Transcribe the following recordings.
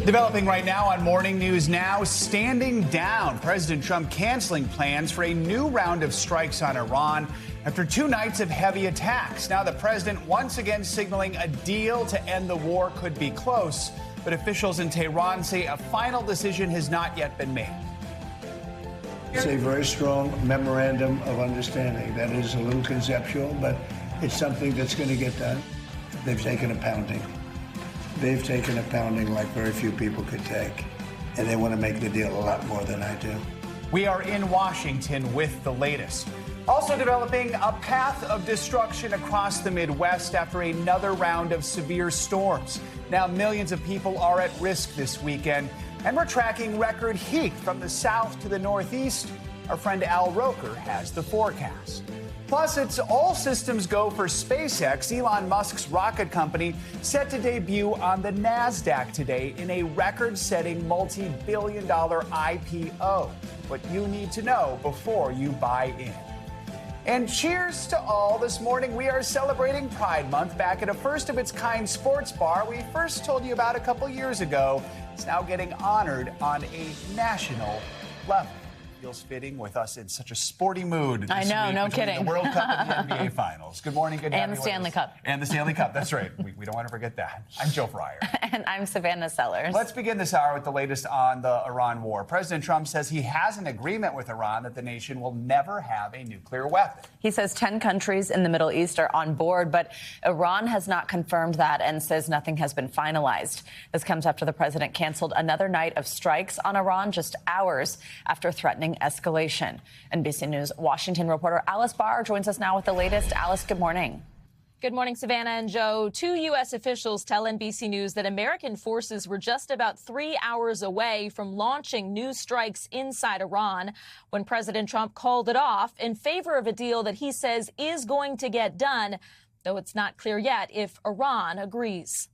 Developing right now on Morning News Now, standing down. President Trump canceling plans for a new round of strikes on Iran after 2 nights of heavy attacks. Now the president once again signaling a deal to end the war could be close, but officials in Tehran say a final decision has not yet been made. It's a very strong memorandum of understanding. That is a little conceptual, but it's something that's going to get done. They've taken a pounding. They've taken a pounding like very few people could take, and they want to make the deal a lot more than I do. We are in Washington with the latest. Also developing a path of destruction across the Midwest after another round of severe storms. Now millions of people are at risk this weekend, and we're tracking record heat from the south to the northeast. Our friend Al Roker has the forecast. Plus, it's all systems go for SpaceX, Elon Musk's rocket company, set to debut on the Nasdaq today in a record-setting multi-billion-dollar IPO. What you need to know before you buy in. And cheers to all. This morning we are celebrating Pride Month back at a first-of-its-kind sports bar we first told you about a couple years ago. It's now getting honored on a national level. Feels fitting with us in such a sporty mood. I know, no kidding. The World Cup and the NBA Finals. Good morning, good And the Stanley Cup. And the Stanley Cup, that's right. We don't want to forget that. I'm Joe Fryer. And I'm Savannah Sellers. Let's begin this hour with the latest on the Iran war. President Trump says he has an agreement with Iran that the nation will never have a nuclear weapon. He says 10 countries in the Middle East are on board, but Iran has not confirmed that and says nothing has been finalized. This comes after the president canceled another night of strikes on Iran just hours after threatening escalation. NBC News Washington reporter Alice Barr joins us now with the latest. Alice, good morning. Good morning, Savannah and Joe. 2 U.S. officials tell NBC News that American forces were just about 3 hours away from launching new strikes inside Iran when President Trump called it off in favor of a deal that he says is going to get done, though it's not clear yet if Iran agrees.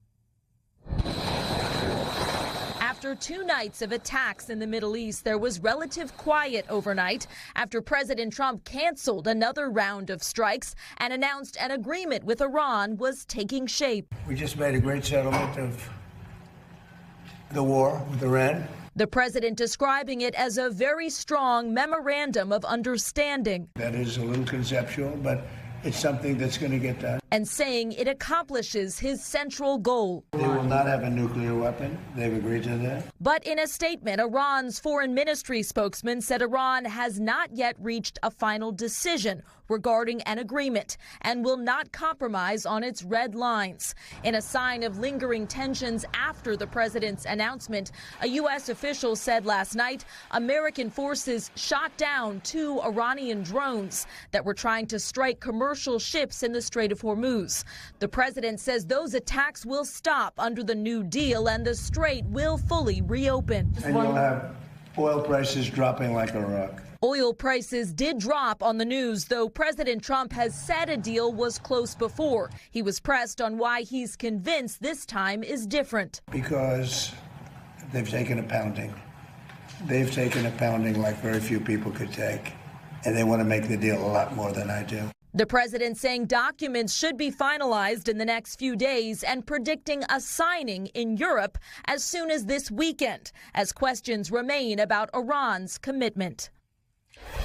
After 2 nights of attacks in the Middle East, there was relative quiet overnight after President Trump canceled another round of strikes and announced an agreement with Iran was taking shape. We just made a great settlement of the war with Iran. The president describing it as a very strong memorandum of understanding. That is a little conceptual, but it's something that's going to get done. And saying it accomplishes his central goal. They will not have a nuclear weapon. They've agreed to that. But in a statement, Iran's foreign ministry spokesman said Iran has not yet reached a final decision regarding an agreement and will not compromise on its red lines. In a sign of lingering tensions after the president's announcement, a U.S. official said last night American forces shot down 2 Iranian drones that were trying to strike commercial ships in the Strait of Hormuz. The president says those attacks will stop under the New Deal and the strait will fully reopen. And you'll have oil prices dropping like a rock. Oil prices did drop on the news, though President Trump has said a deal was close before. He was pressed on why he's convinced this time is different. Because they've taken a pounding. They've taken a pounding like very few people could take. And they want to make the deal a lot more than I do. The president saying documents should be finalized in the next few days and predicting a signing in Europe as soon as this weekend, as questions remain about Iran's commitment.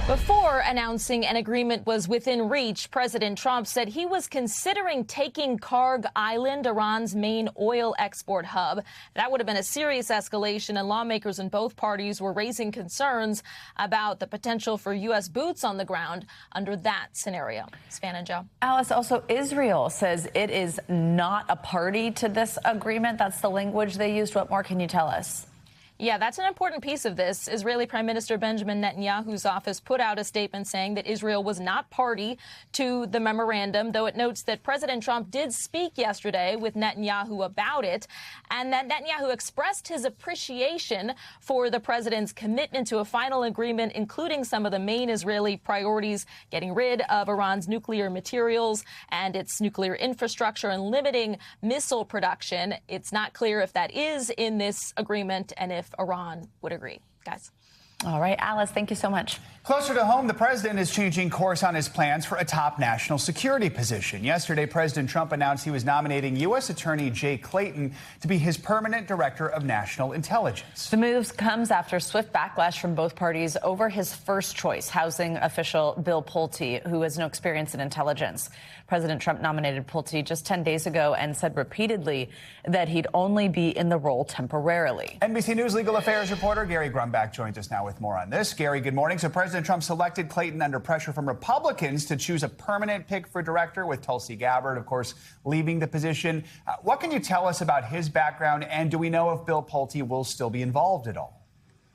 Before announcing an agreement was within reach, President Trump said he was considering taking Karg Island, Iran's main oil export hub. That would have been a serious escalation, and lawmakers in both parties were raising concerns about the potential for U.S. boots on the ground under that scenario. Savannah and Joe. Alice, also Israel says it is not a party to this agreement. That's the language they used. What more can you tell us? Yeah, that's an important piece of this. Israeli Prime Minister Benjamin Netanyahu's office put out a statement saying that Israel was not party to the memorandum, though it notes that President Trump did speak yesterday with Netanyahu about it, and that Netanyahu expressed his appreciation for the president's commitment to a final agreement, including some of the main Israeli priorities, getting rid of Iran's nuclear materials and its nuclear infrastructure and limiting missile production. It's not clear if that is in this agreement and if Iran would agree. Guys. All right, Alice, thank you so much. Closer to home, the president is changing course on his plans for a top national security position. Yesterday, President Trump announced he was nominating U.S. Attorney Jay Clayton to be his permanent director of national intelligence. The move comes after swift backlash from both parties over his first choice, housing official Bill Pulte, who has no experience in intelligence. President Trump nominated Pulte just 10 days ago and said repeatedly that he'd only be in the role temporarily. NBC News legal affairs reporter Gary Grumbach joins us now with more on this. Gary, good morning. So President Trump selected Clayton under pressure from Republicans to choose a permanent pick for director, with Tulsi Gabbard, of course, leaving the position. What can you tell us about his background, and do we know if Bill Pulte will still be involved at all?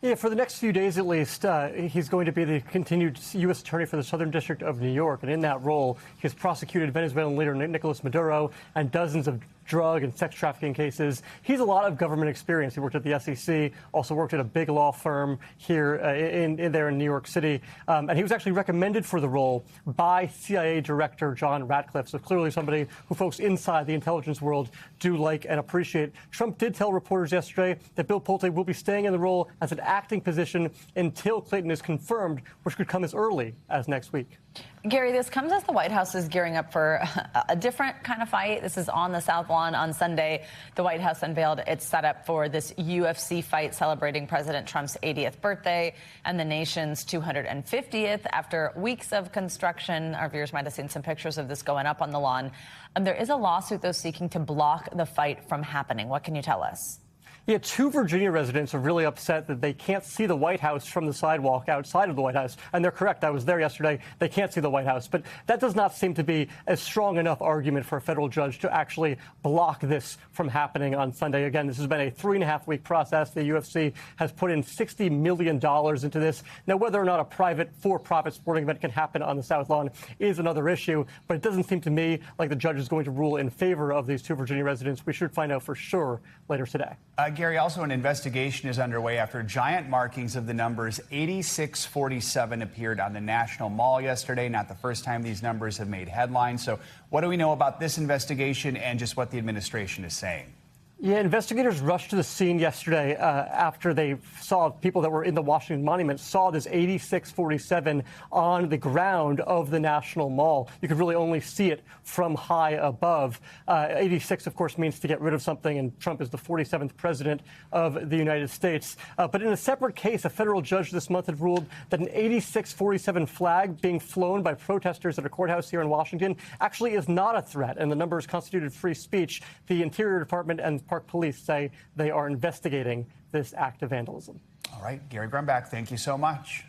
Yeah, for the next few days at least, he's going to be the continued U.S. Attorney for the Southern District of New York. And in that role, he has prosecuted Venezuelan leader Nicolas Maduro and dozens of drug and sex trafficking cases. He's a lot of government experience. He worked at the SEC, also worked at a big law firm here in New York City. And he was actually recommended for the role by CIA Director John Ratcliffe. So clearly somebody who folks inside the intelligence world do like and appreciate. Trump did tell reporters yesterday that Bill Pulte will be staying in the role as an acting position until Clayton is confirmed, which could come as early as next week. Gary, this comes as the White House is gearing up for a different kind of fight. This is on the South Lawn on Sunday. The White House unveiled its setup for this UFC fight celebrating President Trump's 80th birthday and the nation's 250th. After weeks of construction, our viewers might have seen some pictures of this going up on the lawn. There is a lawsuit, though, seeking to block the fight from happening. What can you tell us? Yeah, 2 Virginia residents are really upset that they can't see the White House from the sidewalk outside of the White House. And they're correct. I was there yesterday. They can't see the White House. But that does not seem to be a strong enough argument for a federal judge to actually block this from happening on Sunday. Again, this has been a 3.5-week process. The UFC has put in $60 million into this. Now, whether or not a private, for-profit sporting event can happen on the South Lawn is another issue. But it doesn't seem to me like the judge is going to rule in favor of these 2 Virginia residents. We should find out for sure later today. Gary, also an investigation is underway after giant markings of the numbers 8647 appeared on the National Mall yesterday. Not the first time these numbers have made headlines. So what do we know about this investigation and just what the administration is saying? Yeah, investigators rushed to the scene yesterday after they saw people that were in the Washington Monument saw this 8647 on the ground of the National Mall. You could really only see it from high above. 86, of course, means to get rid of something, and Trump is the 47th president of the United States. But in a separate case, a federal judge this month had ruled that an 8647 flag being flown by protesters at a courthouse here in Washington actually is not a threat, and the numbers constituted free speech. The Interior Department and Park Police say they are investigating this act of vandalism. All right, Gary Grumbach, thank you so much.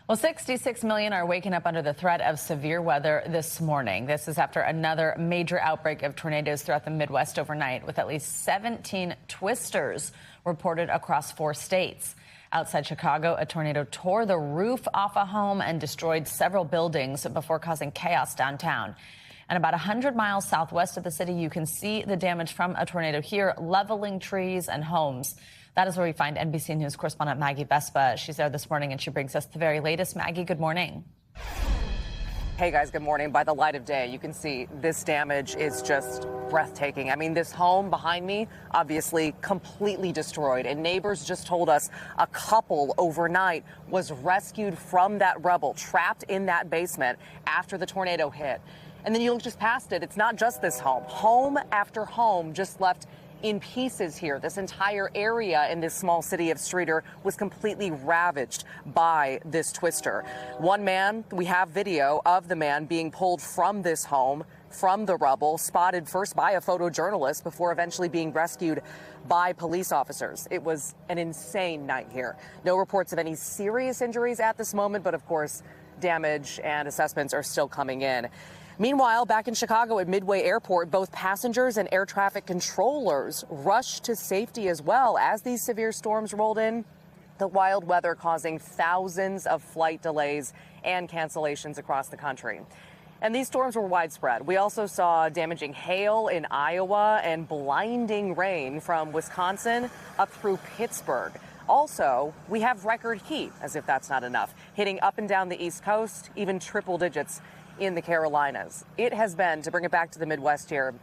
Well, 66 million are waking up under the threat of severe weather this morning. This is after another major outbreak of tornadoes throughout the Midwest overnight, with at least 17 twisters reported across 4 states. Outside Chicago, a tornado tore the roof off a home and destroyed several buildings before causing chaos downtown. And about 100 miles southwest of the city, you can see the damage from a tornado here, leveling trees and homes. That is where we find NBC News correspondent Maggie Vespa. She's there this morning, and she brings us the very latest. Maggie, good morning. Hey, guys, good morning. By the light of day, you can see this damage is just breathtaking. I mean, this home behind me, obviously completely destroyed. And neighbors just told us a couple overnight was rescued from that rubble, trapped in that basement after the tornado hit. And then you look just past it. It's not just this home. Home after home just left in pieces here. This entire area in this small city of Streator was completely ravaged by this twister. One man, we have video of the man being pulled from this home, from the rubble, spotted first by a photojournalist before eventually being rescued by police officers. It was an insane night here. No reports of any serious injuries at this moment, but of course, damage and assessments are still coming in. Meanwhile, back in Chicago at Midway Airport, both passengers and air traffic controllers rushed to safety as well as these severe storms rolled in. The wild weather causing thousands of flight delays and cancellations across the country. And these storms were widespread. We also saw damaging hail in Iowa and blinding rain from Wisconsin up through Pittsburgh. Also, we have record heat, as if that's not enough, hitting up and down the East Coast, even triple digits in the Carolinas. It has been, to bring it back to the Midwest here,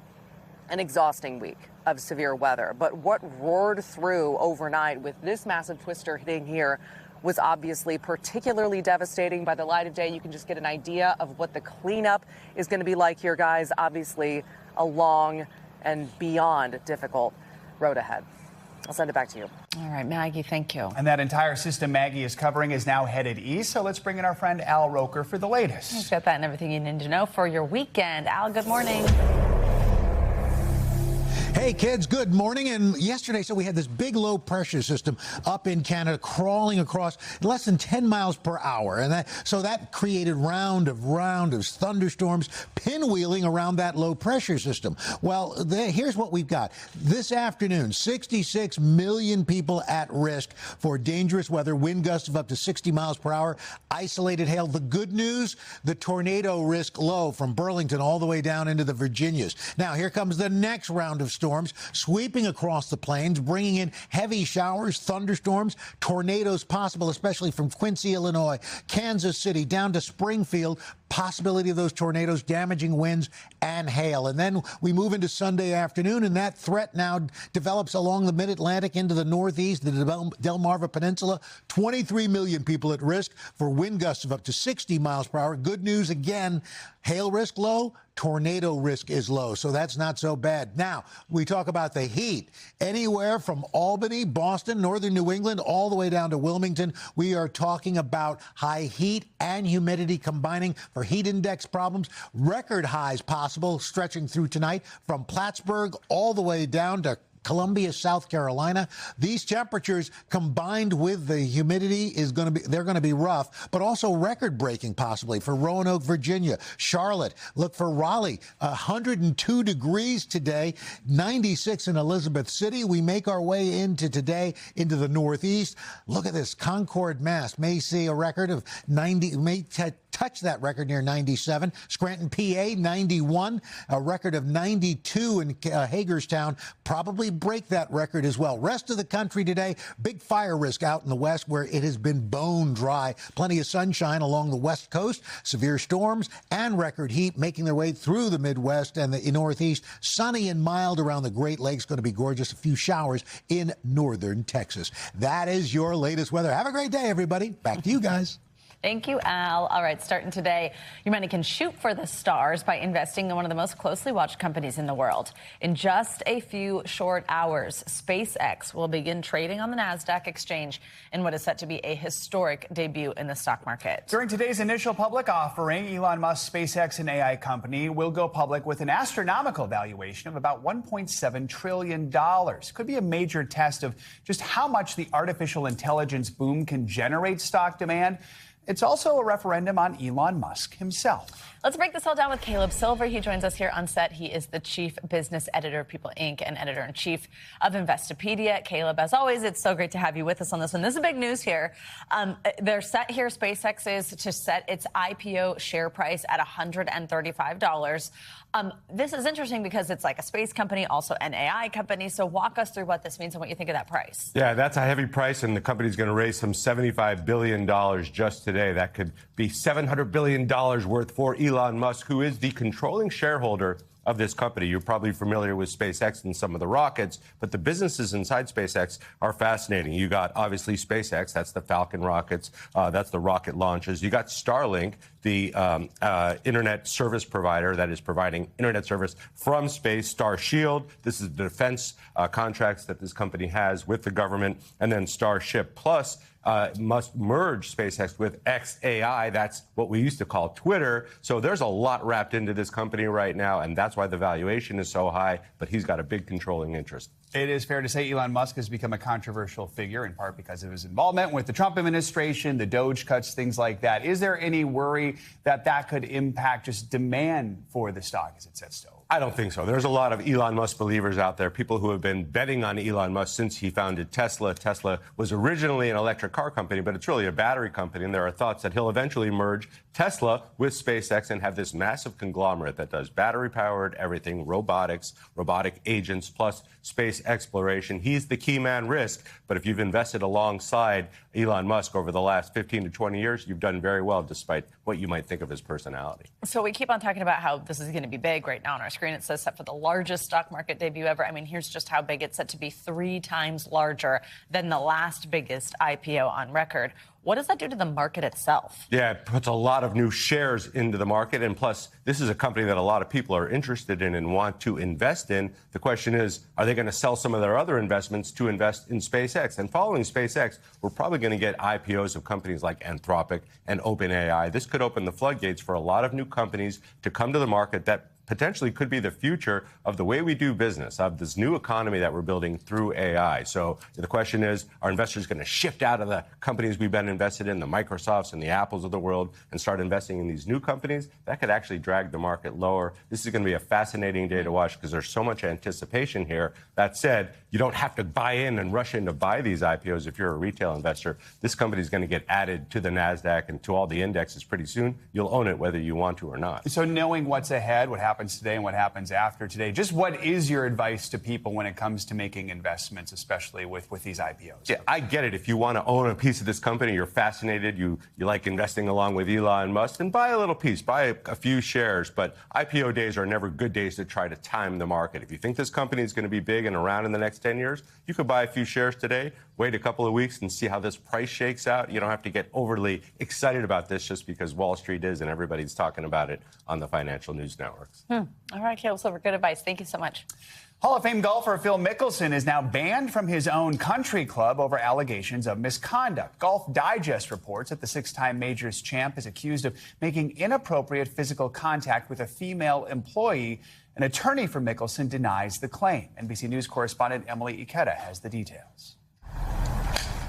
an exhausting week of severe weather. But what roared through overnight with this massive twister hitting here was obviously particularly devastating. By the light of day, you can just get an idea of what the cleanup is going to be like here, guys. Obviously, a long and beyond difficult road ahead. I'll send it back to you. All right, Maggie, thank you. And that entire system Maggie is covering is now headed east. So let's bring in our friend Al Roker for the latest. He's got that and everything you need to know for your weekend. Al, good morning. Hey, kids, good morning. And yesterday, so we had this big low pressure system up in Canada crawling across less than 10 miles per hour. And that created round of thunderstorms pinwheeling around that low pressure system. Well, here's what we've got. This afternoon, 66 million people at risk for dangerous weather, wind gusts of up to 60 miles per hour, isolated hail. The good news, the tornado risk low from Burlington all the way down into the Virginias. Now, here comes the next round of storms sweeping across the plains, bringing in heavy showers, thunderstorms, tornadoes possible, especially from Quincy, Illinois, Kansas City, down to Springfield. Possibility of those tornadoes, damaging winds and hail. And then we move into Sunday afternoon, and that threat now develops along the mid-Atlantic into the northeast, the Delmarva Peninsula. 23 million people at risk for wind gusts of up to 60 miles per hour. Good news again, hail risk low, tornado risk is low, so that's not so bad. Now, we talk about the heat. Anywhere from Albany, Boston, northern New England, all the way down to Wilmington, we are talking about high heat and humidity combining for heat index problems. Record highs possible stretching through tonight from Plattsburgh all the way down to Columbia, South Carolina. These temperatures combined with the humidity they're going to be rough, but also record breaking possibly for Roanoke, Virginia, Charlotte. Look for Raleigh, 102 degrees today, 96 in Elizabeth City. We make our way into today into the Northeast. Look at this. Concord, Mass. may see a record of 90, touch that record near 97. Scranton, PA, 91. A record of 92 in Hagerstown. Probably break that record as well. Rest of the country today, big fire risk out in the west where it has been bone dry. Plenty of sunshine along the west coast. Severe storms and record heat making their way through the Midwest and the northeast. Sunny and mild around the Great Lakes. Going to be gorgeous. A few showers in northern Texas. That is your latest weather. Have a great day, everybody. Back to you guys. Thank you, Al. All right, starting today, your money can shoot for the stars by investing in one of the most closely watched companies in the world. In just a few short hours, SpaceX will begin trading on the Nasdaq exchange in what is set to be a historic debut in the stock market. During today's initial public offering, Elon Musk's SpaceX and AI company will go public with an astronomical valuation of about $1.7 trillion. Could be a major test of just how much the artificial intelligence boom can generate stock demand. It's also a referendum on Elon Musk himself. Let's break this all down with Caleb Silver. He joins us here on set. He is the chief business editor of People Inc. and editor-in-chief of Investopedia. Caleb, as always, it's so great to have you with us on this one. This is big news here. They're set here, SpaceX is, to set its IPO share price at $135. This is interesting because it's like a space company, also an AI company. So walk us through what this means and what you think of that price. Yeah, that's a heavy price, and the company's going to raise some $75 billion just today. That could be $700 billion worth for Elon Musk, who is the controlling shareholder of this company. You're probably familiar with SpaceX and some of the rockets, but the businesses inside SpaceX are fascinating. You got, obviously, SpaceX. That's the Falcon rockets. That's the rocket launches. You got Starlink, the internet service provider that is providing internet service from space. Starshield, this is the defense contracts that this company has with the government. And then Starship Plus must merge SpaceX with xAI. That's what we used to call Twitter. So there's a lot wrapped into this company right now, and that's why the valuation is so high. But he's got a big controlling interest. It is fair to say Elon Musk has become a controversial figure, in part because of his involvement with the Trump administration, the Doge cuts, things like that. Is there any worry that that could impact just demand for the stock as it sets to? I don't think so. There's a lot of Elon Musk believers out there, people who have been betting on Elon Musk since he founded Tesla. Tesla was originally an electric car company, but it's really a battery company. And there are thoughts that he'll eventually merge Tesla with SpaceX and have this massive conglomerate that does battery-powered everything, robotics, robotic agents, plus space exploration. He's the key man risk. But if you've invested alongside Elon Musk over the last 15 to 20 years, you've done very well despite what you might think of his personality. So we keep on talking about how this is going to be big. Right now on our screen, it says set for the largest stock market debut ever. I mean, here's just how big it's set to be, 3 times larger than the last biggest IPO on record. What does that do to the market itself? Yeah, it puts a lot of new shares into the market. And plus, this is a company that a lot of people are interested in and want to invest in. The question is, are they going to sell some of their other investments to invest in SpaceX? And following SpaceX, we're probably going to get IPOs of companies like Anthropic and OpenAI. This could open the floodgates for a lot of new companies to come to the market that potentially could be the future of the way we do business, of this new economy that we're building through AI. So the question is, are investors going to shift out of the companies we've been invested in, the Microsofts and the Apples of the world, and start investing in these new companies? That could actually drag the market lower. This is going to be a fascinating day to watch because there's so much anticipation here. That said, you don't have to buy in and rush in to buy these IPOs if you're a retail investor. This company is going to get added to the Nasdaq and to all the indexes pretty soon. You'll own it whether you want to or not. So knowing what's ahead, what happens today and what happens after today, just what is your advice to people when it comes to making investments, especially with these IPOs? Yeah, I get it. If you want to own a piece of this company, you're fascinated, you like investing along with Elon Musk, then buy a little piece, buy a few shares. But IPO days are never good days to try to time the market. If you think this company is going to be big and around in the next 10 years, you could buy a few shares today, wait a couple of weeks and see how this price shakes out. You don't have to get overly excited about this just because Wall Street is and everybody's talking about it on the financial news networks. All right, Caleb Silver, good advice. Thank you so much. Hall of Fame golfer Phil Mickelson is now banned from his own country club over allegations of misconduct. Golf Digest reports that the 6-time majors champ is accused of making inappropriate physical contact with a female employee. An attorney for Mickelson denies the claim. NBC News correspondent Emily Ikeda has the details.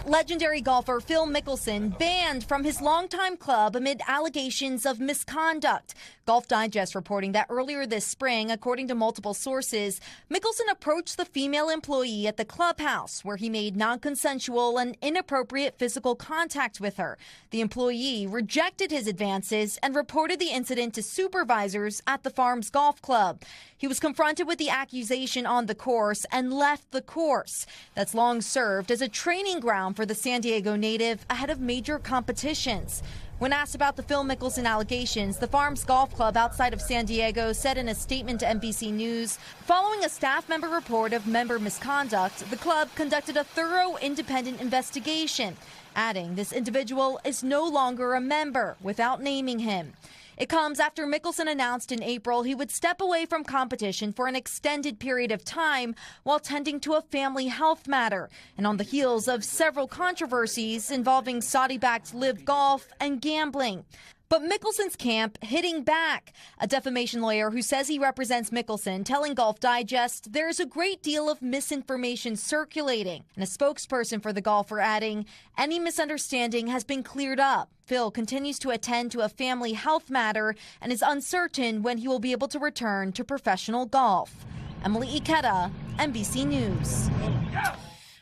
Legendary golfer Phil Mickelson banned from his longtime club amid allegations of misconduct. Golf Digest reporting that earlier this spring, according to multiple sources, Mickelson approached the female employee at the clubhouse where he made non-consensual and inappropriate physical contact with her. The employee rejected his advances and reported the incident to supervisors at the Farms Golf Club. He was confronted with the accusation on the course and left the course. That's long served as a training ground for the San Diego native ahead of major competitions. When asked about the Phil Mickelson allegations, the Farms Golf Club outside of San Diego said in a statement to NBC News, following a staff member report of member misconduct, the club conducted a thorough independent investigation, adding this individual is no longer a member without naming him. It comes after Mickelson announced in April he would step away from competition for an extended period of time while tending to a family health matter, and on the heels of several controversies involving Saudi-backed Live Golf and gambling. But Mickelson's camp hitting back. A defamation lawyer who says he represents Mickelson telling Golf Digest there's a great deal of misinformation circulating. And a spokesperson for the golfer adding, any misunderstanding has been cleared up. Phil continues to attend to a family health matter and is uncertain when he will be able to return to professional golf. Emily Ikeda, NBC News.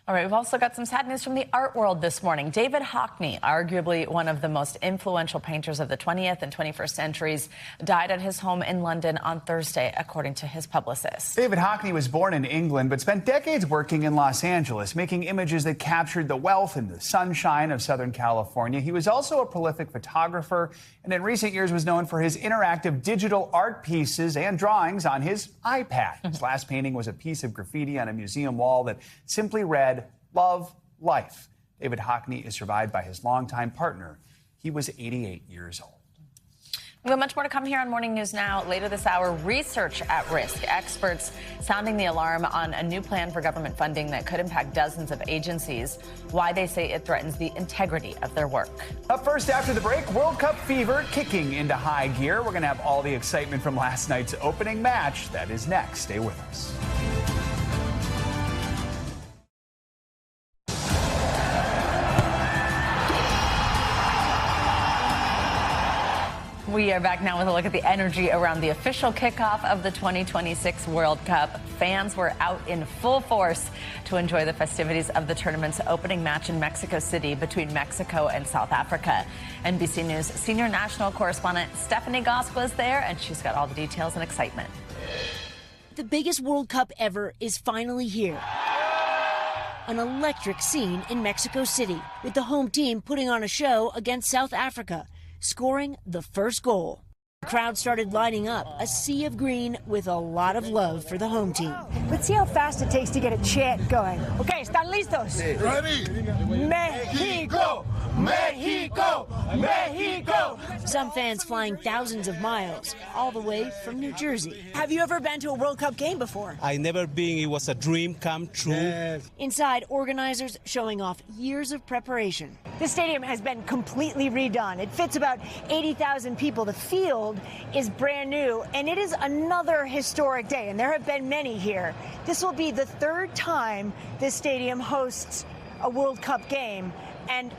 All right, we've also got some sad news from the art world this morning. David Hockney, arguably one of the most influential painters of the 20th and 21st centuries, died at his home in London on Thursday, according to his publicist. David Hockney was born in England, but spent decades working in Los Angeles, making images that captured the wealth and the sunshine of Southern California. He was also a prolific photographer, and in recent years was known for his interactive digital art pieces and drawings on his iPad. His last painting was a piece of graffiti on a museum wall that simply read, "Love, Life." David Hockney is survived by his longtime partner. He was 88 years old. We have much more to come here on Morning News Now. Later this hour, research at risk. Experts sounding the alarm on a new plan for government funding that could impact dozens of agencies. Why they say it threatens the integrity of their work. Up first after the break, World Cup fever kicking into high gear. We're going to have all the excitement from last night's opening match. That is next. Stay with us. We are back now with a look at the energy around the official kickoff of the 2026 World Cup. Fans were out in full force to enjoy the festivities of the tournament's opening match in Mexico City between Mexico and South Africa. NBC News senior national correspondent Stephanie Gosk was there, and she's got all the details and excitement. The biggest World Cup ever is finally here. An electric scene in Mexico City, with the home team putting on a show against South Africa. scoring the first goal. The crowd started lining up, a sea of green with a lot of love for the home team. Let's see how fast it takes to get a chant going. Okay, ¿están listos? Ready? Mexico! Mexico! Mexico! Some fans flying thousands of miles, all the way from New Jersey. Have you ever been to a World Cup game before? I never been. It was a dream come true. Yes. Inside, organizers showing off years of preparation. This stadium has been completely redone. It fits about 80,000 people. The field is brand new, and it is another historic day, and there have been many here. This will be the third time this stadium hosts a World Cup game, and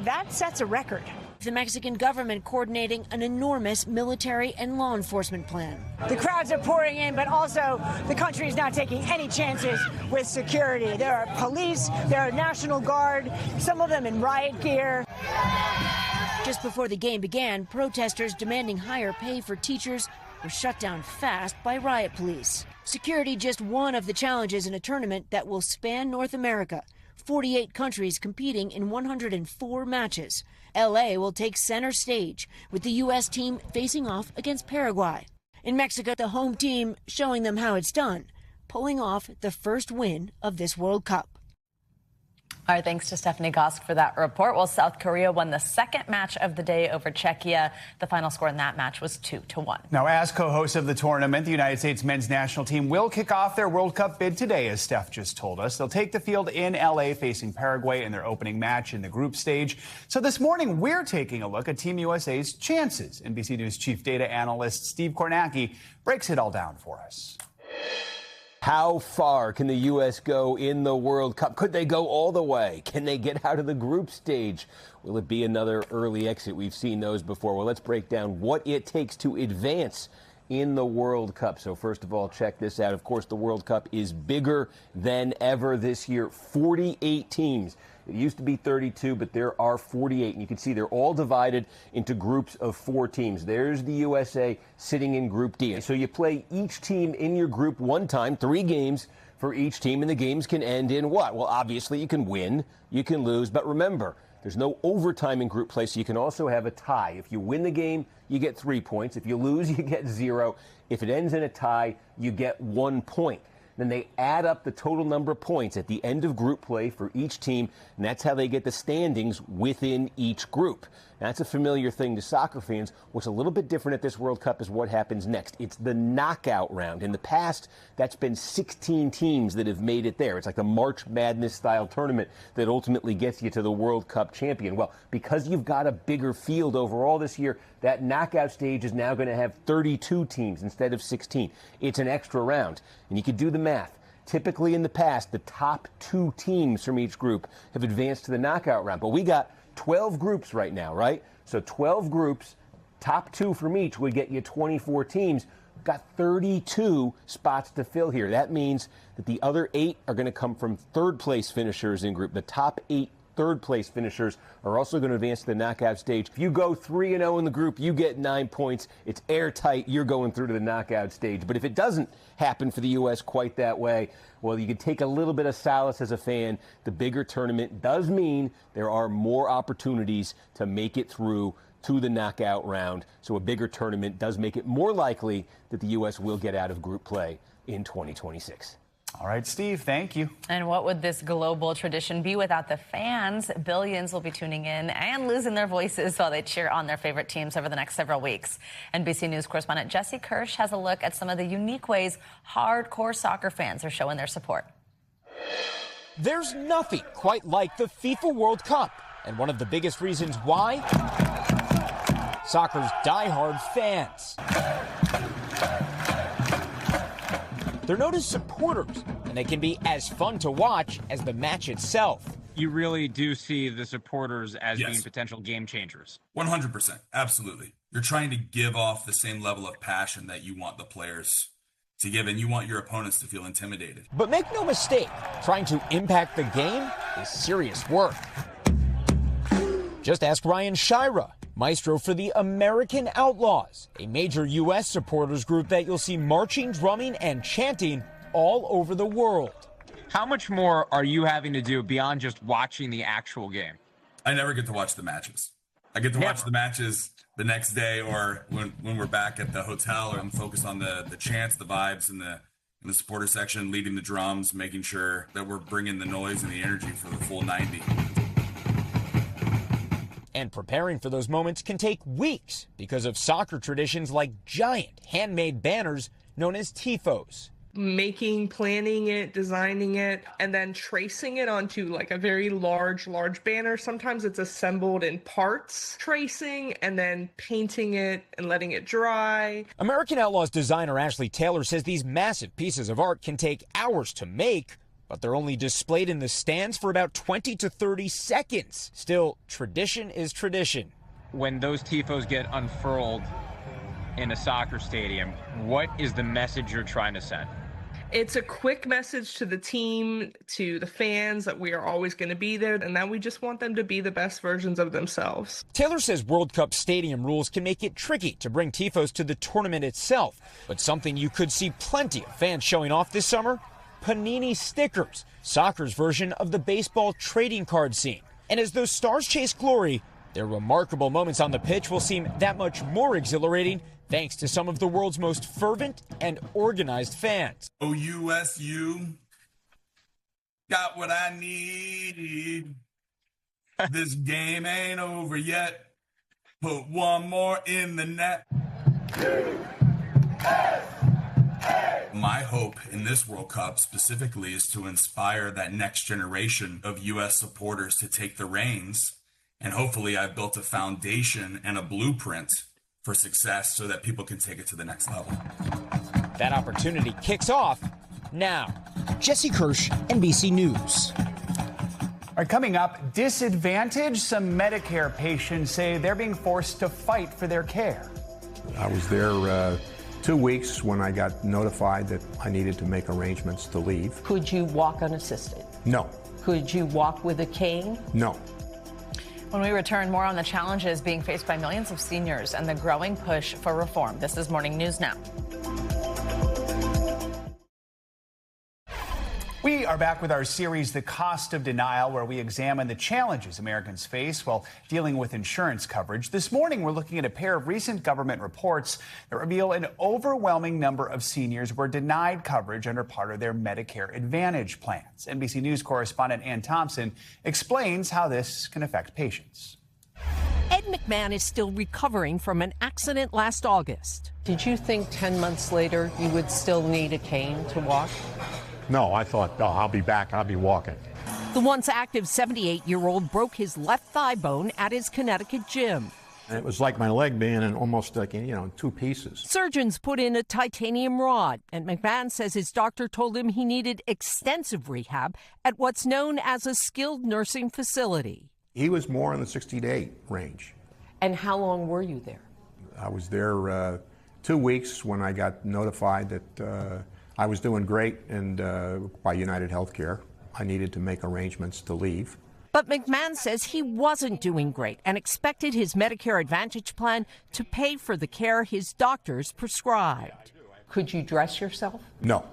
that sets a record. The Mexican government coordinating an enormous military and law enforcement plan. The crowds are pouring in, but also the country is not taking any chances with security. There are police, there are National Guard, some of them in riot gear. Just before the game began, protesters demanding higher pay for teachers were shut down fast by riot police. Security just one of the challenges in a tournament that will span North America. 48 countries competing in 104 matches. LA will take center stage with the U.S. team facing off against Paraguay. In Mexico, the home team showing them how it's done, pulling off the first win of this World Cup. All right, thanks to Stephanie Gosk for that report. Well, South Korea won the second match of the day over Czechia. The final score in that match was 2-1. Now, as co-host of the tournament, the United States men's national team will kick off their World Cup bid today, as Steph just told us. They'll take the field in L.A. facing Paraguay in their opening match in the group stage. So this morning, we're taking a look at Team USA's chances. NBC News chief data analyst Steve Kornacki breaks it all down for us. How far can the U.S. go in the World Cup? Could they go all the way? Can they get out of the group stage? Will it be another early exit? We've seen those before. Well, let's break down what it takes to advance in the World Cup. So first of all, check this out. Of course, the World Cup is bigger than ever this year. 48 teams. It used to be 32, but there are 48. And you can see they're all divided into groups of 4 teams. There's the USA sitting in Group D. And so you play each team in your group one time, 3 games for each team, and the games can end in what? Well, obviously you can win, you can lose, but remember, there's no overtime in group play, so you can also have a tie. If you win the game, you get 3 points. If you lose, you get 0. If it ends in a tie, you get 1 point. Then they add up the total number of points at the end of group play for each team, and that's how they get the standings within each group. Now, that's a familiar thing to soccer fans. What's a little bit different at this World Cup is what happens next. It's the knockout round. In the past, that's been 16 teams that have made it there. It's like the March Madness-style tournament that ultimately gets you to the World Cup champion. Well, because you've got a bigger field overall this year, that knockout stage is now going to have 32 teams instead of 16. It's an extra round, and you can do the math. Typically in the past, the top 2 teams from each group have advanced to the knockout round, but we got 12 groups right now, right? So 12 groups, top 2 from each would get you 24 teams. Got 32 spots to fill here. That means that the other 8 are going to come from third-place finishers in group. The top 8 third-place finishers are also going to advance to the knockout stage. If you go 3-0 in the group, you get 9 points. It's airtight. You're going through to the knockout stage. But if it doesn't happen for the U.S. quite that way, well, you can take a little bit of solace as a fan. The bigger tournament does mean there are more opportunities to make it through to the knockout round. So a bigger tournament does make it more likely that the U.S. will get out of group play in 2026. All right, Steve, thank you. And what would this global tradition be without the fans? Billions will be tuning in and losing their voices while they cheer on their favorite teams over the next several weeks. NBC News correspondent Jesse Kirsch has a look at some of the unique ways hardcore soccer fans are showing their support. There's nothing quite like the FIFA World Cup, and one of the biggest reasons why, soccer's diehard fans. They're known as supporters, and they can be as fun to watch as the match itself. You really do see the supporters as being potential game changers. 100%. Absolutely. You're trying to give off the same level of passion that you want the players to give, and you want your opponents to feel intimidated. But make no mistake, trying to impact the game is serious work. Just ask Ryan Shira, maestro for the American Outlaws, a major U.S. supporters group that you'll see marching, drumming, and chanting all over the world. How much more are you having to do beyond just watching the actual game? I never get to watch the matches. I get to watch the matches the next day, or when we're back at the hotel, or I'm focused on the chants, the vibes, and the supporter section, leading the drums, making sure that we're bringing the noise and the energy for the full 90. And preparing for those moments can take weeks because of soccer traditions like giant handmade banners known as tifos. Planning it, designing it, and then tracing it onto like a very large banner. Sometimes it's assembled in parts, tracing, and then painting it and letting it dry. American Outlaws designer Ashley Taylor says these massive pieces of art can take hours to make, but they're only displayed in the stands for about 20 to 30 seconds. Still, tradition is tradition. When those tifos get unfurled in a soccer stadium, what is the message you're trying to send? It's a quick message to the team, to the fans, that we are always going to be there and that we just want them to be the best versions of themselves. Taylor says World Cup stadium rules can make it tricky to bring tifos to the tournament itself, but something you could see plenty of fans showing off this summer: Panini stickers, soccer's version of the baseball trading card scene. And as those stars chase glory, their remarkable moments on the pitch will seem that much more exhilarating thanks to some of the world's most fervent and organized fans. OUSU got what I need. This game ain't over yet. Put one more in the net. My hope in this World Cup specifically is to inspire that next generation of U.S. supporters to take the reins. And hopefully I've built a foundation and a blueprint for success so that people can take it to the next level. That opportunity kicks off now. Jesse Kirsch, NBC News. All right, coming up, disadvantage. Some Medicare patients say they're being forced to fight for their care. I was there 2 weeks when I got notified that I needed to make arrangements to leave. Could you walk unassisted? No. Could you walk with a cane? No. When we return, more on the challenges being faced by millions of seniors and the growing push for reform. This is Morning News Now. We are back with our series, The Cost of Denial, where we examine the challenges Americans face while dealing with insurance coverage. This morning, we're looking at a pair of recent government reports that reveal an overwhelming number of seniors were denied coverage under part of their Medicare Advantage plans. NBC News correspondent Ann Thompson explains how this can affect patients. Ed McMahon is still recovering from an accident last August. Did you think 10 months later you would still need a cane to walk? No, I thought, oh, I'll be back, I'll be walking. The once active 78-year-old broke his left thigh bone at his Connecticut gym. And it was like my leg being in almost like, in 2 pieces. Surgeons put in a titanium rod, and McMahon says his doctor told him he needed extensive rehab at what's known as a skilled nursing facility. He was more in the 60 to 8 range. And how long were you there? I was there 2 weeks when I got notified that I was doing great, and by United Healthcare, I needed to make arrangements to leave. But McMahon says he wasn't doing great and expected his Medicare Advantage plan to pay for the care his doctors prescribed. Could you dress yourself? No.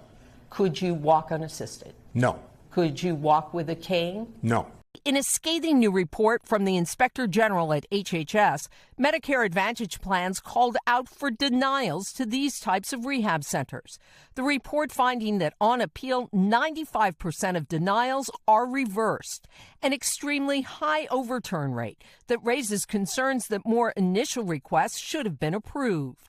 Could you walk unassisted? No. Could you walk with a cane? No. In a scathing new report from the Inspector General at HHS, Medicare Advantage plans called out for denials to these types of rehab centers. The report finding that on appeal, 95% of denials are reversed, an extremely high overturn rate that raises concerns that more initial requests should have been approved.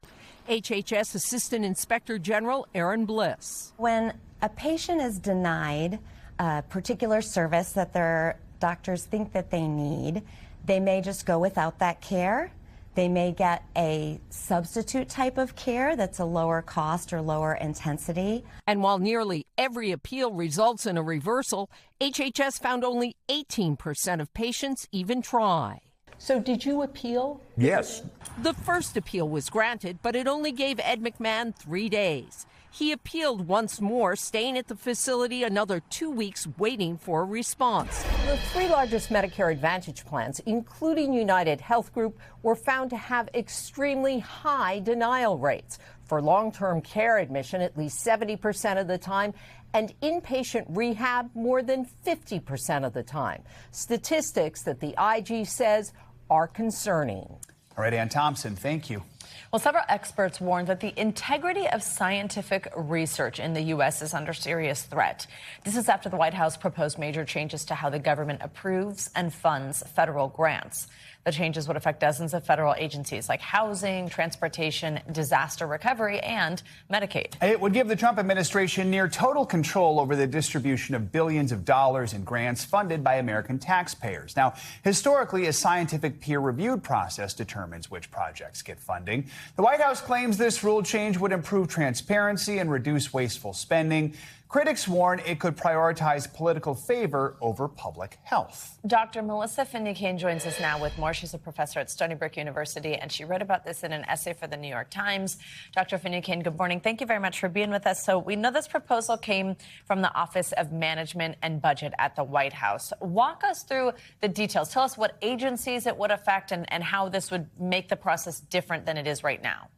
HHS Assistant Inspector General Erin Bliss. When a patient is denied a particular service that their doctors think that they need, they may just go without that care. They may get a substitute type of care that's a lower cost or lower intensity. And while nearly every appeal results in a reversal, HHS found only 18% of patients even try. So did you appeal? Yes. The first appeal was granted, but it only gave Ed McMahon 3 days. He appealed once more, staying at the facility another 2 weeks waiting for a response. The 3 largest Medicare Advantage plans, including United Health Group, were found to have extremely high denial rates. For long-term care admission, at least 70% of the time, and inpatient rehab more than 50% of the time. Statistics that the IG says are concerning. All right, Ann Thompson, thank you. Well, several experts warned that the integrity of scientific research in the U.S. is under serious threat. This is after the White House proposed major changes to how the government approves and funds federal grants. The changes would affect dozens of federal agencies like housing, transportation, disaster recovery, and Medicaid. It would give the Trump administration near total control over the distribution of billions of dollars in grants funded by American taxpayers. Now, historically, a scientific peer-reviewed process determines which projects get funding. The White House claims this rule change would improve transparency and reduce wasteful spending. Critics warn it could prioritize political favor over public health. Dr. Melissa Finucane joins us now with more. She's a professor at Stony Brook University, and she wrote about this in an essay for the New York Times. Dr. Finucane, good morning. Thank you very much for being with us. So we know this proposal came from the Office of Management and Budget at the White House. Walk us through the details. Tell us what agencies it would affect and how this would make the process different than it is right now.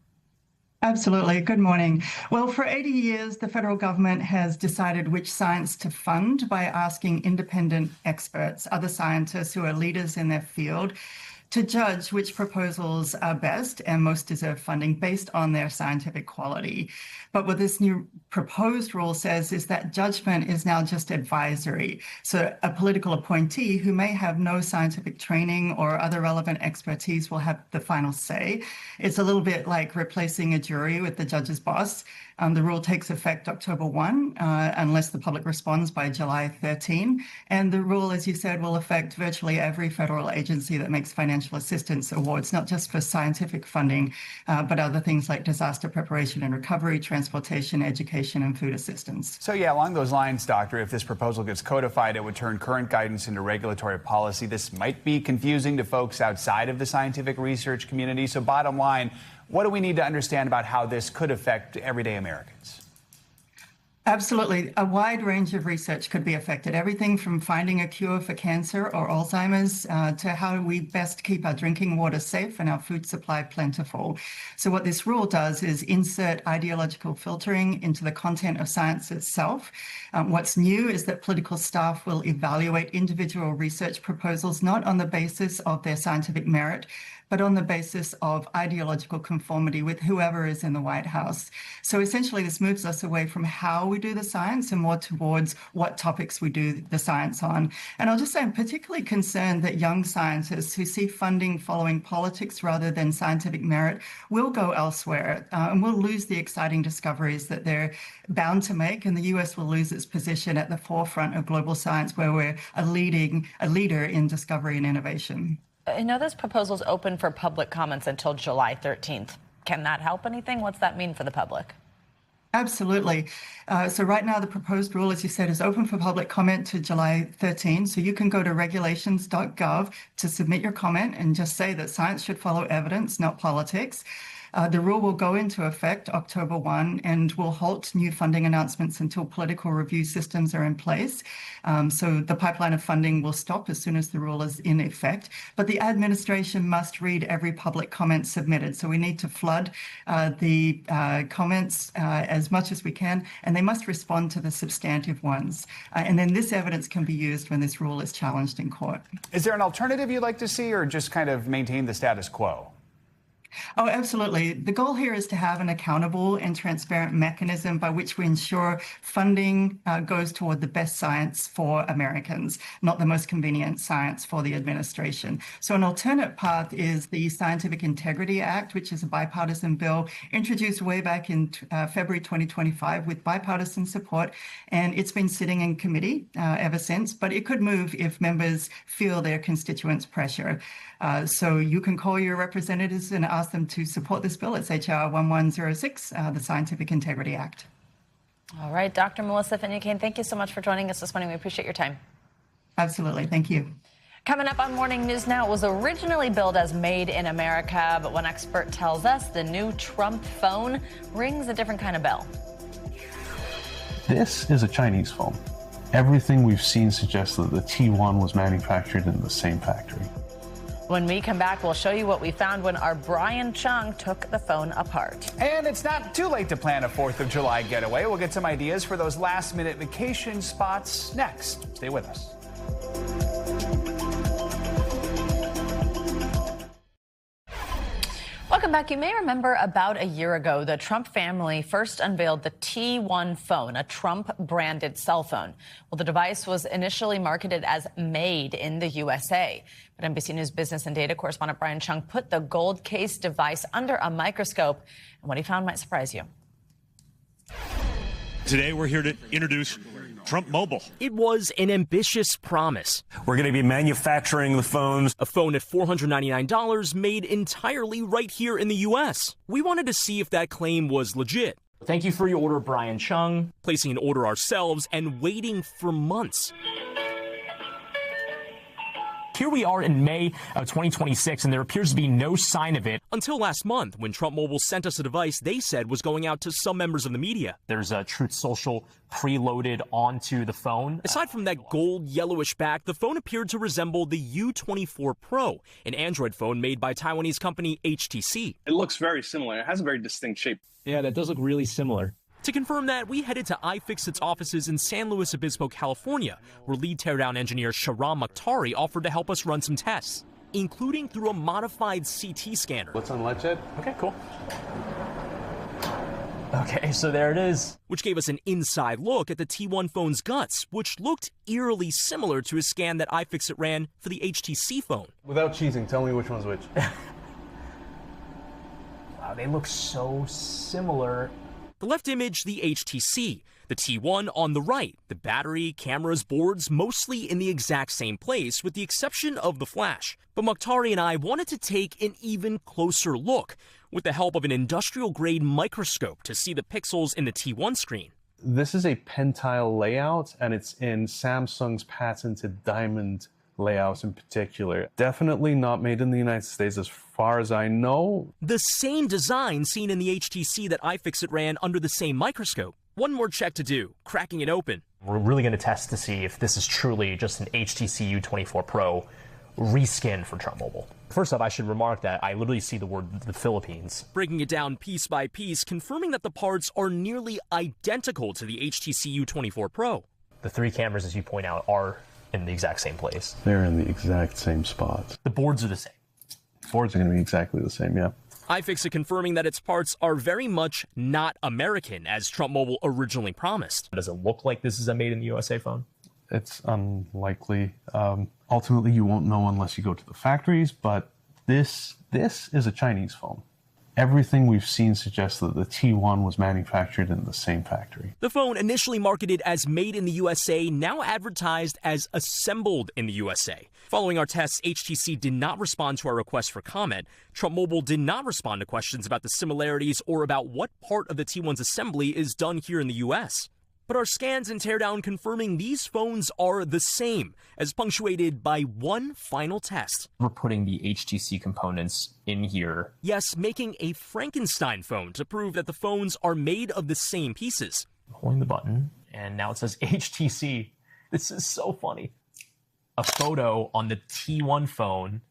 Absolutely. Good morning. Well, for 80 years, the federal government has decided which science to fund by asking independent experts, other scientists who are leaders in their field, to judge which proposals are best and most deserve funding based on their scientific quality. But what this new proposed rule says is that judgment is now just advisory. So a political appointee who may have no scientific training or other relevant expertise will have the final say. It's a little bit like replacing a jury with the judge's boss. The rule takes effect October 1, unless the public responds by July 13. And the rule, as you said, will affect virtually every federal agency that makes financial assistance awards, not just for scientific funding, but other things like disaster preparation and recovery, transportation, education, and food assistance. So, yeah, along those lines, Doctor, if this proposal gets codified, it would turn current guidance into regulatory policy. This might be confusing to folks outside of the scientific research community. So, bottom line, what do we need to understand about how this could affect everyday Americans? Absolutely. A wide range of research could be affected. Everything from finding a cure for cancer or Alzheimer's to how we best keep our drinking water safe and our food supply plentiful. So what this rule does is insert ideological filtering into the content of science itself. What's new is that political staff will evaluate individual research proposals not on the basis of their scientific merit, but on the basis of ideological conformity with whoever is in the White House. So essentially, this moves us away from how we do the science and more towards what topics we do the science on. And I'll just say I'm particularly concerned that young scientists who see funding following politics rather than scientific merit will go elsewhere and will lose the exciting discoveries that they're bound to make. And the US will lose its position at the forefront of global science, where we're a leader in discovery and innovation. I know this proposal is open for public comments until July 13th. Can that help anything? What's that mean for the public? Absolutely. So right now, the proposed rule, as you said, is open for public comment to July 13. So you can go to regulations.gov to submit your comment and just say that science should follow evidence, not politics. The rule will go into effect October 1 and will halt new funding announcements until political review systems are in place. So the pipeline of funding will stop as soon as the rule is in effect. But the administration must read every public comment submitted. So we need to flood the comments as much as we can, and they must respond to the substantive ones. And then this evidence can be used when this rule is challenged in court. Is there an alternative you'd like to see, or just kind of maintain the status quo? Oh, absolutely. The goal here is to have an accountable and transparent mechanism by which we ensure funding goes toward the best science for Americans, not the most convenient science for the administration. So an alternate path is the Scientific Integrity Act, which is a bipartisan bill introduced way back in February 2025 with bipartisan support. And it's been sitting in committee ever since, but it could move if members feel their constituents' pressure. So you can call your representatives and ask them to support this bill. It's H.R. 1106, the Scientific Integrity Act. All right, Dr. Melissa Finucane, thank you so much for joining us this morning. We appreciate your time. Absolutely. Thank you. Coming up on Morning News Now, it was originally billed as made in America, but one expert tells us the new Trump phone rings a different kind of bell. This is a Chinese phone. Everything we've seen suggests that the T1 was manufactured in the same factory. When we come back, we'll show you what we found when our Brian Chung took the phone apart. And it's not too late to plan a 4th of July getaway. We'll get some ideas for those last-minute vacation spots next. Stay with us. Welcome back. You may remember about a year ago, the Trump family first unveiled the T1 phone, a Trump-branded cell phone. Well, the device was initially marketed as made in the USA. But NBC News business and data correspondent Brian Chung put the gold case device under a microscope, and what he found might surprise you. Today, we're here to introduce Trump Mobile. It was an ambitious promise. We're going to be manufacturing the phones. A phone at $499 made entirely right here in the U.S. We wanted to see if that claim was legit. Thank you for your order, Brian Chung. Placing an order ourselves and waiting for months. Here we are in May of 2026, and there appears to be no sign of it. Until last month, when Trump Mobile sent us a device they said was going out to some members of the media. There's a Truth Social preloaded onto the phone. Aside from that gold yellowish back, the phone appeared to resemble the U24 Pro, an Android phone made by Taiwanese company HTC. It looks very similar. It has a very distinct shape. Yeah, that does look really similar. To confirm that, we headed to iFixit's offices in San Luis Obispo, California, where lead teardown engineer Shahram Makhtari offered to help us run some tests, including through a modified CT scanner. Let's unlatch it. Okay, cool. Okay, so there it is. Which gave us an inside look at the T1 phone's guts, which looked eerily similar to a scan that iFixit ran for the HTC phone. Without cheesing, tell me which one's which. Wow, they look so similar. The left image, the HTC. The T1 on the right. The battery, cameras, boards, mostly in the exact same place, with the exception of the flash. But Makhtari and I wanted to take an even closer look, with the help of an industrial-grade microscope to see the pixels in the T1 screen. This is a pentile layout, and it's in Samsung's patented diamond layouts in particular. Definitely not made in the United States as far as I know. The same design seen in the HTC that iFixit ran under the same microscope. One more check to do, cracking it open. We're really going to test to see if this is truly just an HTC U24 Pro reskin for Trump Mobile. First off, I should remark that I literally see the word the Philippines. Breaking it down piece by piece, confirming that the parts are nearly identical to the HTC U24 Pro. The three cameras, as you point out, are in the exact same place. They're in the exact same spots. The boards are the same. Boards are going to be exactly the same, yeah. iFixit confirming that its parts are very much not American, as Trump Mobile originally promised. Does it look like this is a made in the USA phone? It's unlikely. Ultimately, you won't know unless you go to the factories, but this is a Chinese phone. Everything we've seen suggests that the T1 was manufactured in the same factory. The phone, initially marketed as made in the USA, now advertised as assembled in the USA. Following our tests, HTC did not respond to our request for comment. Trump Mobile did not respond to questions about the similarities or about what part of the T1's assembly is done here in the US. But our scans and teardown confirming these phones are the same, as punctuated by one final test. We're putting the HTC components in here. Yes, making a Frankenstein phone to prove that the phones are made of the same pieces. Holding the button, and now it says HTC. This is so funny. A photo on the T1 phone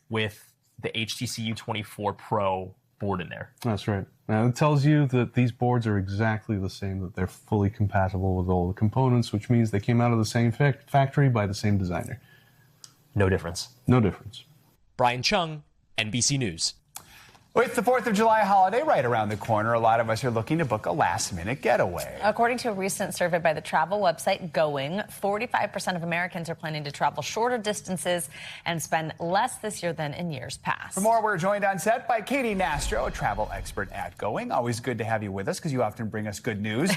with the HTC U24 Pro board in there. That's right. Now it tells you that these boards are exactly the same, that they're fully compatible with all the components, which means they came out of the same factory by the same designer. No difference. No difference. Brian Chung, NBC News. With the 4th of July holiday right around the corner, a lot of us are looking to book a last-minute getaway. According to a recent survey by the travel website Going, 45% of Americans are planning to travel shorter distances and spend less this year than in years past. For more, we're joined on set by Katie Nastro, a travel expert at Going. Always good to have you with us because you often bring us good news.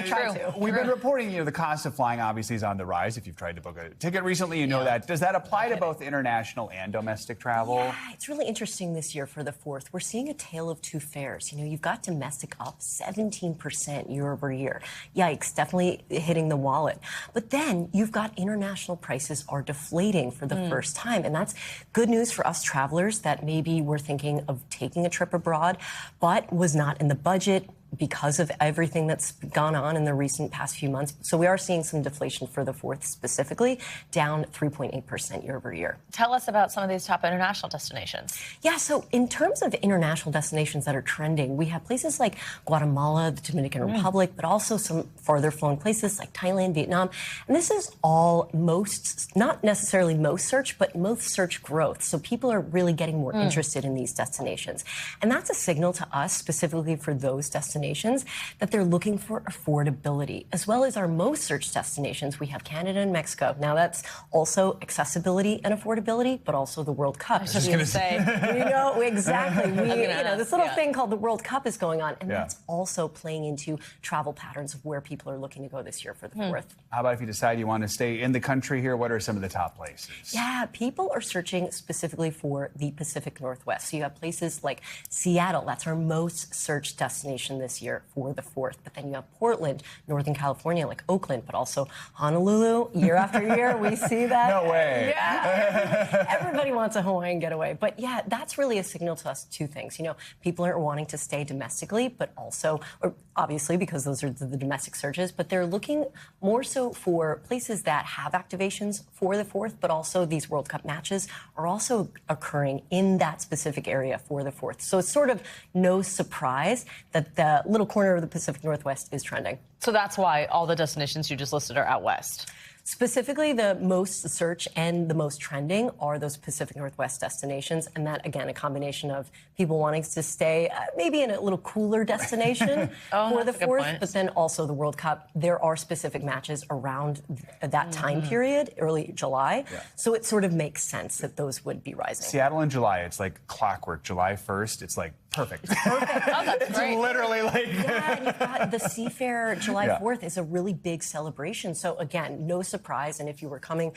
True. We've been reporting, the cost of flying obviously is on the rise. If you've tried to book a ticket recently, you know that. Does that apply to both international and domestic travel? Yeah, it's really interesting this year for the 4th. We're seeing a tale of two fares. You've got domestic up 17% year over year. Yikes, definitely hitting the wallet. But then you've got international prices are deflating for the first time. And that's good news for us travelers that maybe we're thinking of taking a trip abroad, but was not in the budget. because of everything that's gone on in the recent past few months. So we are seeing some deflation for the 4th specifically, down 3.8% year over year. Tell us about some of these top international destinations. Yeah, so in terms of international destinations that are trending, we have places like Guatemala, the Dominican Republic, but also some farther flowing places like Thailand, Vietnam. And this is all not necessarily most search, but most search growth. So people are really getting more interested in these destinations. And that's a signal to us, specifically for those destinations, that they're looking for affordability, as well as our most searched destinations. We have Canada and Mexico. Now that's also accessibility and affordability, but also the World Cup. I was just going to say. You know, exactly. This little thing called the World Cup is going on, and that's also playing into travel patterns of where people are looking to go this year for the 4th. How about if you decide you want to stay in the country here? What are some of the top places? Yeah, people are searching specifically for the Pacific Northwest. So you have places like Seattle. That's our most searched destination this year for the 4th. But then you have Portland, Northern California, like Oakland, but also Honolulu. Year after year, we see that. No way. Yeah, everybody wants a Hawaiian getaway. But yeah, that's really a signal to us, two things. You know, people are wanting to stay domestically, but also, or obviously because those are the domestic searches, but they're looking more so for places that have activations for the 4th, but also these World Cup matches are also occurring in that specific area for the 4th. So it's sort of no surprise that the little corner of the Pacific Northwest is trending. So that's why all the destinations you just listed are out west. Specifically, the most search and the most trending are those Pacific Northwest destinations. And that, again, a combination of people wanting to stay maybe in a little cooler destination for the 4th, but then also the World Cup. There are specific matches around that time period, early July. Yeah. So it sort of makes sense that those would be rising. Seattle in July, it's like clockwork. July 1st, it's like perfect. It's perfect. That's great. It's literally like... Yeah, and you've got the Seafair July 4th is a really big celebration. So again, no surprise. And if you were coming,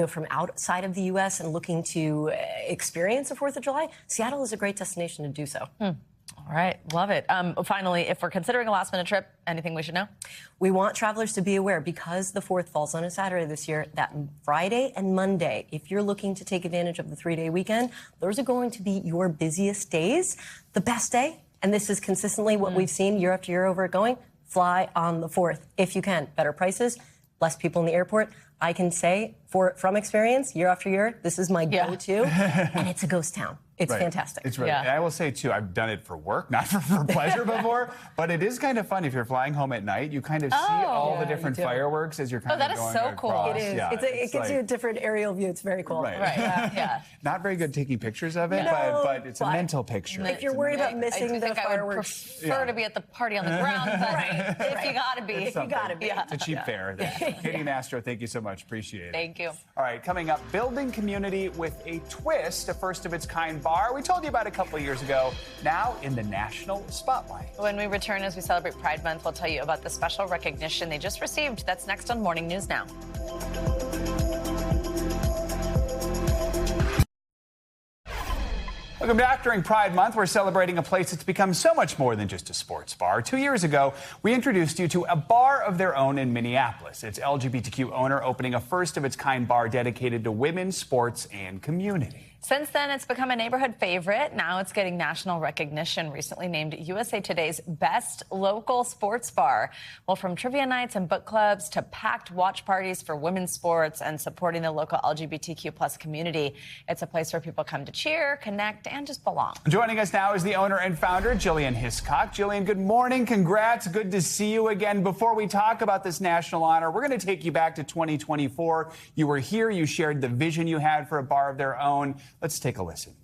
from outside of the U.S. and looking to experience the 4th of July, Seattle is a great destination to do so. All right. Love it. Finally, if we're considering a last-minute trip, anything we should know? We want travelers to be aware, because the 4th falls on a Saturday this year, that Friday and Monday, if you're looking to take advantage of the 3-day weekend, those are going to be your busiest days. The best day, and this is consistently what we've seen year after year over it going, fly on the 4th if you can. Better prices, less people in the airport. I can say from experience, year after year, this is my go-to, and it's a ghost town. It's fantastic. It's right. And I will say, too, I've done it for work, not for pleasure before, but it is kind of fun if you're flying home at night. You kind of see all the different fireworks as you're kind of going across. That is so cool. It is. Yeah, it gives you a different aerial view. It's very cool. Right. Yeah. Not very good taking pictures of it, but it's a mental picture. If you're worried about missing the fireworks. I would prefer to be at the party on the ground, but if you got to be. If you got to be. It's a cheap fare. Katie Mastro, thank you so much. Appreciate it. Thank you. All right, coming up, building community with a twist, a first-of-its-kind bar. We told you about it a couple of years ago, now in the national spotlight. When we return as we celebrate Pride Month, we'll tell you about the special recognition they just received. That's next on Morning News Now. Welcome back. During Pride Month, we're celebrating a place that's become so much more than just a sports bar. 2 years ago, we introduced you to a bar of their own in Minneapolis. It's LGBTQ owner opening a first-of-its-kind bar dedicated to women, sports, and community. Since then, it's become a neighborhood favorite. Now it's getting national recognition, recently named USA Today's best local sports bar. Well, from trivia nights and book clubs to packed watch parties for women's sports and supporting the local LGBTQ plus community, it's a place where people come to cheer, connect, and just belong. Joining us now is the owner and founder, Jillian Hiscock. Jillian, good morning. Congrats. Good to see you again. Before we talk about this national honor, we're going to take you back to 2024. You were here. You shared the vision you had for a bar of their own. Let's take a listen.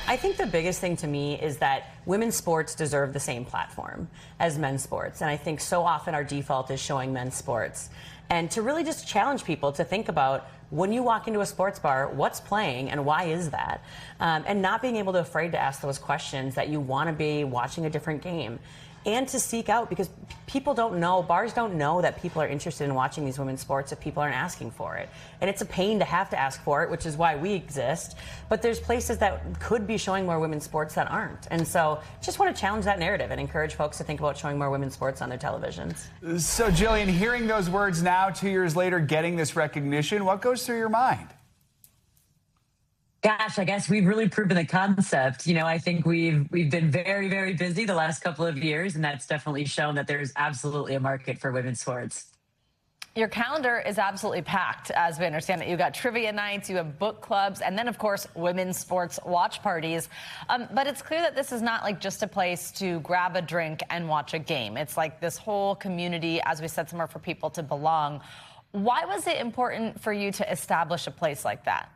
I think the biggest thing to me is that women's sports deserve the same platform as men's sports. And I think so often our default is showing men's sports. And to really just challenge people to think about, when you walk into a sports bar, what's playing and why is that? And not being able to afraid to ask those questions that you want to be watching a different game. And to seek out, because people don't know, bars don't know that people are interested in watching these women's sports if people aren't asking for it. And it's a pain to have to ask for it, which is why we exist. But there's places that could be showing more women's sports that aren't. And so just want to challenge that narrative and encourage folks to think about showing more women's sports on their televisions. So, Jillian, hearing those words now, 2 years later, getting this recognition, what goes through your mind? Gosh, I guess we've really proven the concept. I think we've been very, very busy the last couple of years, and that's definitely shown that there's absolutely a market for women's sports. Your calendar is absolutely packed, as we understand it. You've got trivia nights, you have book clubs, and then, of course, women's sports watch parties. But it's clear that this is not like just a place to grab a drink and watch a game. It's like this whole community, as we said, somewhere for people to belong. Why was it important for you to establish a place like that?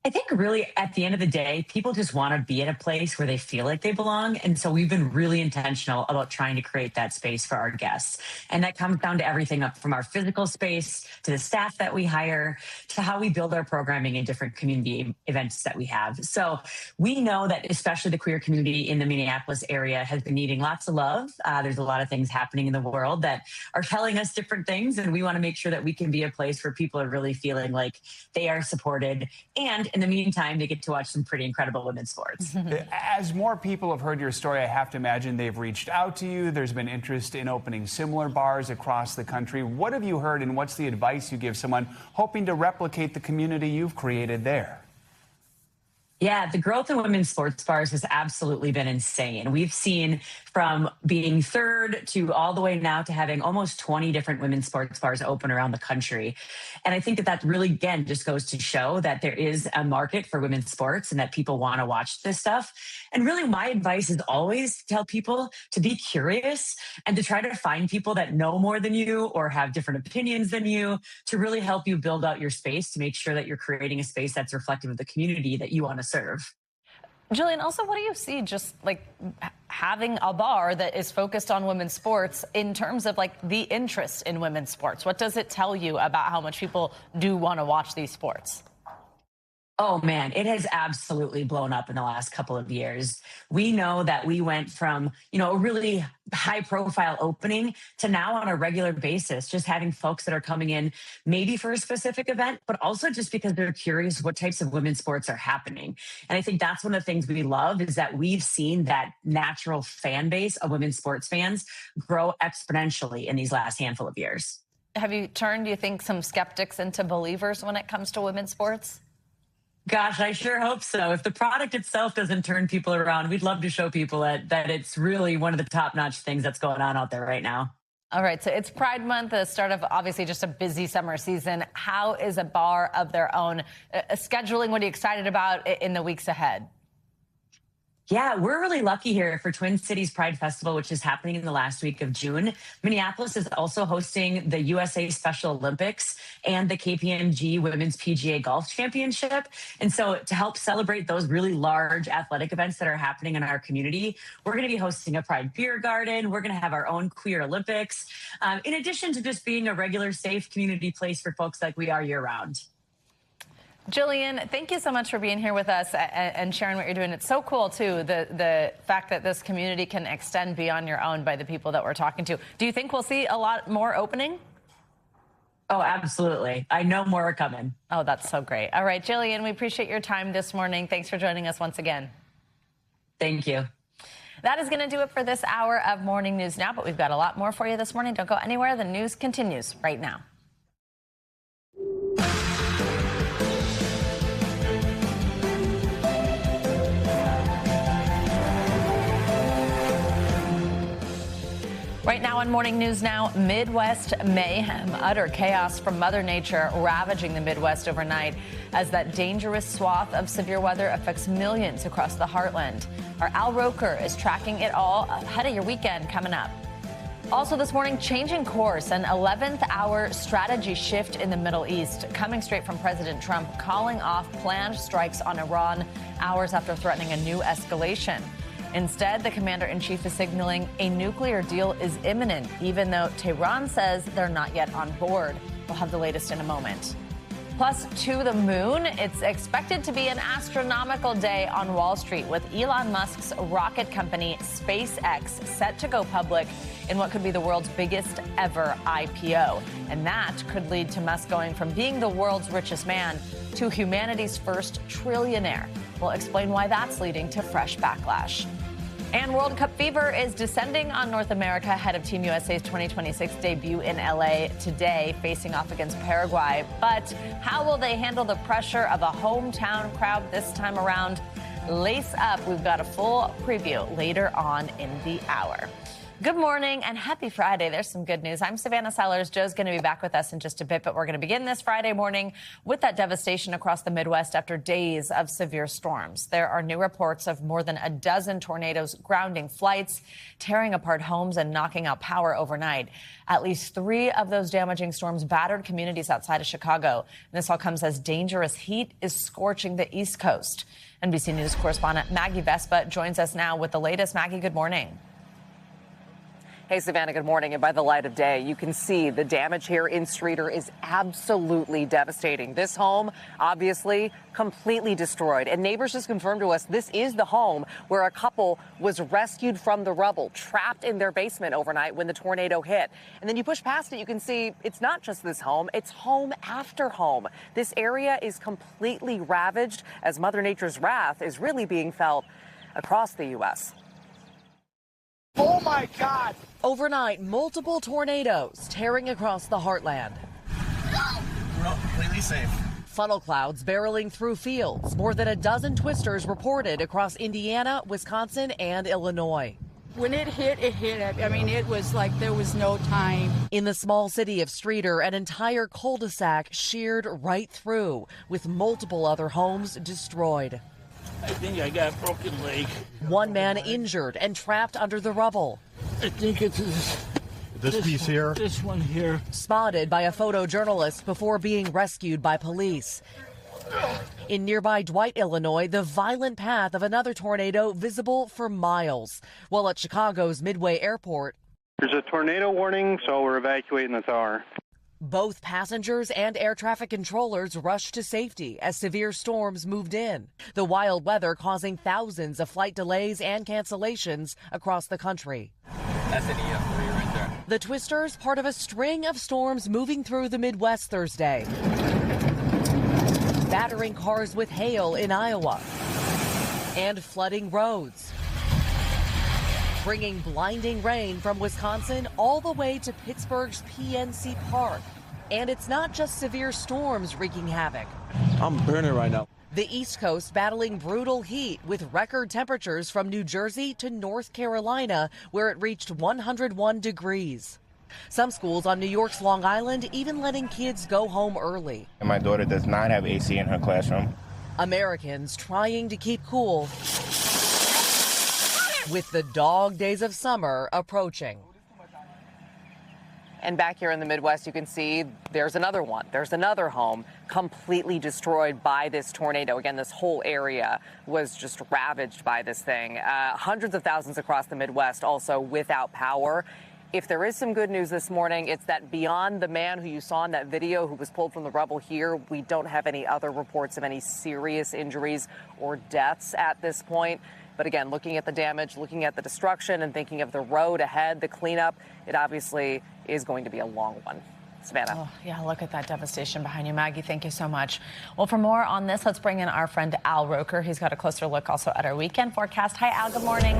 I think really at the end of the day, people just want to be in a place where they feel like they belong. And so we've been really intentional about trying to create that space for our guests. And that comes down to everything up from our physical space to the staff that we hire to how we build our programming and different community events that we have. So we know that especially the queer community in the Minneapolis area has been needing lots of love. There's a lot of things happening in the world that are telling us different things. And we want to make sure that we can be a place where people are really feeling like they are supported. And in the meantime, they get to watch some pretty incredible women's sports. As more people have heard your story, I have to imagine they've reached out to you. There's been interest in opening similar bars across the country. What have you heard, and what's the advice you give someone hoping to replicate the community you've created there? Yeah, the growth in women's sports bars has absolutely been insane. We've seen from being third to all the way now to having almost 20 different women's sports bars open around the country. And I think that really, again, just goes to show that there is a market for women's sports and that people want to watch this stuff. And really, my advice is always to tell people to be curious and to try to find people that know more than you or have different opinions than you to really help you build out your space to make sure that you're creating a space that's reflective of the community that you want to serve. Jillian, also, what do you see just like having a bar that is focused on women's sports in terms of like the interest in women's sports? What does it tell you about how much people do want to watch these sports? Oh, man, it has absolutely blown up in the last couple of years. We know that we went from, a really high profile opening to now on a regular basis, just having folks that are coming in maybe for a specific event, but also just because they're curious what types of women's sports are happening. And I think that's one of the things we love is that we've seen that natural fan base of women's sports fans grow exponentially in these last handful of years. Have you turned, do you think, some skeptics into believers when it comes to women's sports? Gosh, I sure hope so. If the product itself doesn't turn people around, we'd love to show people that it's really one of the top-notch things that's going on out there right now. All right, so it's Pride Month, the start of obviously just a busy summer season. How is a bar of their own scheduling? What are you excited about in the weeks ahead? Yeah, we're really lucky here for Twin Cities Pride Festival, which is happening in the last week of June. Minneapolis is also hosting the USA Special Olympics and the KPMG Women's PGA Golf Championship. And so to help celebrate those really large athletic events that are happening in our community, we're going to be hosting a Pride Beer Garden. We're going to have our own Queer Olympics, in addition to just being a regular, safe community place for folks like we are year-round. Jillian, thank you so much for being here with us and sharing what you're doing. It's so cool, too, the fact that this community can extend beyond your own by the people that we're talking to. Do you think we'll see a lot more opening? Oh, absolutely. I know more are coming. Oh, that's so great. All right, Jillian, we appreciate your time this morning. Thanks for joining us once again. Thank you. That is going to do it for this hour of Morning News Now, but we've got a lot more for you this morning. Don't go anywhere. The news continues right now. Right now on Morning News Now, Midwest mayhem, utter chaos from Mother Nature ravaging the Midwest overnight as that dangerous swath of severe weather affects millions across the heartland. Our Al Roker is tracking it all ahead of your weekend coming up. Also this morning, changing course, an 11th hour strategy shift in the Middle East, coming straight from President Trump, calling off planned strikes on Iran hours after threatening a new escalation. Instead, the commander-in-chief is signaling a nuclear deal is imminent, even though Tehran says they're not yet on board. We'll have the latest in a moment. Plus, to the moon, it's expected to be an astronomical day on Wall Street with Elon Musk's rocket company SpaceX set to go public in what could be the world's biggest ever IPO. And that could lead to Musk going from being the world's richest man to humanity's first trillionaire. We'll explain why that's leading to fresh backlash. And World Cup fever is descending on North America ahead of Team USA's 2026 debut in LA today, facing off against Paraguay. But how will they handle the pressure of a hometown crowd this time around? Lace up. We've got a full preview later on in the hour. Good morning and happy Friday. There's some good news. I'm Savannah Sellers. Joe's going to be back with us in just a bit, but we're going to begin this Friday morning with that devastation across the Midwest after days of severe storms. There are new reports of more than a dozen tornadoes grounding flights, tearing apart homes, and knocking out power overnight. At least 3 of those damaging storms battered communities outside of Chicago. And this all comes as dangerous heat is scorching the East Coast. NBC News correspondent Maggie Vespa joins us now with the latest. Maggie, good morning. Hey, Savannah, good morning. And by the light of day, you can see the damage here in Streator is absolutely devastating. This home, obviously, completely destroyed. And neighbors just confirmed to us this is the home where a couple was rescued from the rubble, trapped in their basement overnight when the tornado hit. And then you push past it, you can see it's not just this home, it's home after home. This area is completely ravaged as Mother Nature's wrath is really being felt across the U.S. Oh, my God. Overnight, multiple tornadoes tearing across the heartland. We're all completely safe. Funnel clouds barreling through fields. More than a dozen twisters reported across Indiana, Wisconsin, and Illinois. When it hit. I mean, it was like there was no time. In the small city of Streator, an entire cul-de-sac sheared right through, with multiple other homes destroyed. I think I got a broken leg. One man injured and trapped under the rubble. I think it's this piece here. This one here. Spotted by a photojournalist before being rescued by police. In nearby Dwight, Illinois, the violent path of another tornado visible for miles. While at Chicago's Midway Airport, there's a tornado warning, so we're evacuating the tower. Both passengers and air traffic controllers rushed to safety as severe storms moved in. The wild weather causing thousands of flight delays and cancellations across the country. That's an EF3 right there. The twisters, part of a string of storms moving through the Midwest Thursday, battering cars with hail in Iowa and flooding roads, bringing blinding rain from Wisconsin all the way to Pittsburgh's PNC Park. And it's not just severe storms wreaking havoc. I'm burning right now. The East Coast battling brutal heat with record temperatures from New Jersey to North Carolina, where it reached 101 degrees. Some schools on New York's Long Island even letting kids go home early. And my daughter does not have AC in her classroom. Americans trying to keep cool with the dog days of summer approaching. And back here in the Midwest, you can see there's another one. There's another home completely destroyed by this tornado. Again, this whole area was just ravaged by this thing. Hundreds of thousands across the Midwest also without power. If there is some good news this morning, it's that beyond the man who you saw in that video who was pulled from the rubble here, we don't have any other reports of any serious injuries or deaths at this point. But again, looking at the damage, looking at the destruction, and thinking of the road ahead, the cleanup, it obviously is going to be a long one. Savannah. Oh, yeah, look at that devastation behind you, Maggie. Thank you so much. Well, for more on this, let's bring in our friend Al Roker. He's got a closer look also at our weekend forecast. Hi, Al. Good morning.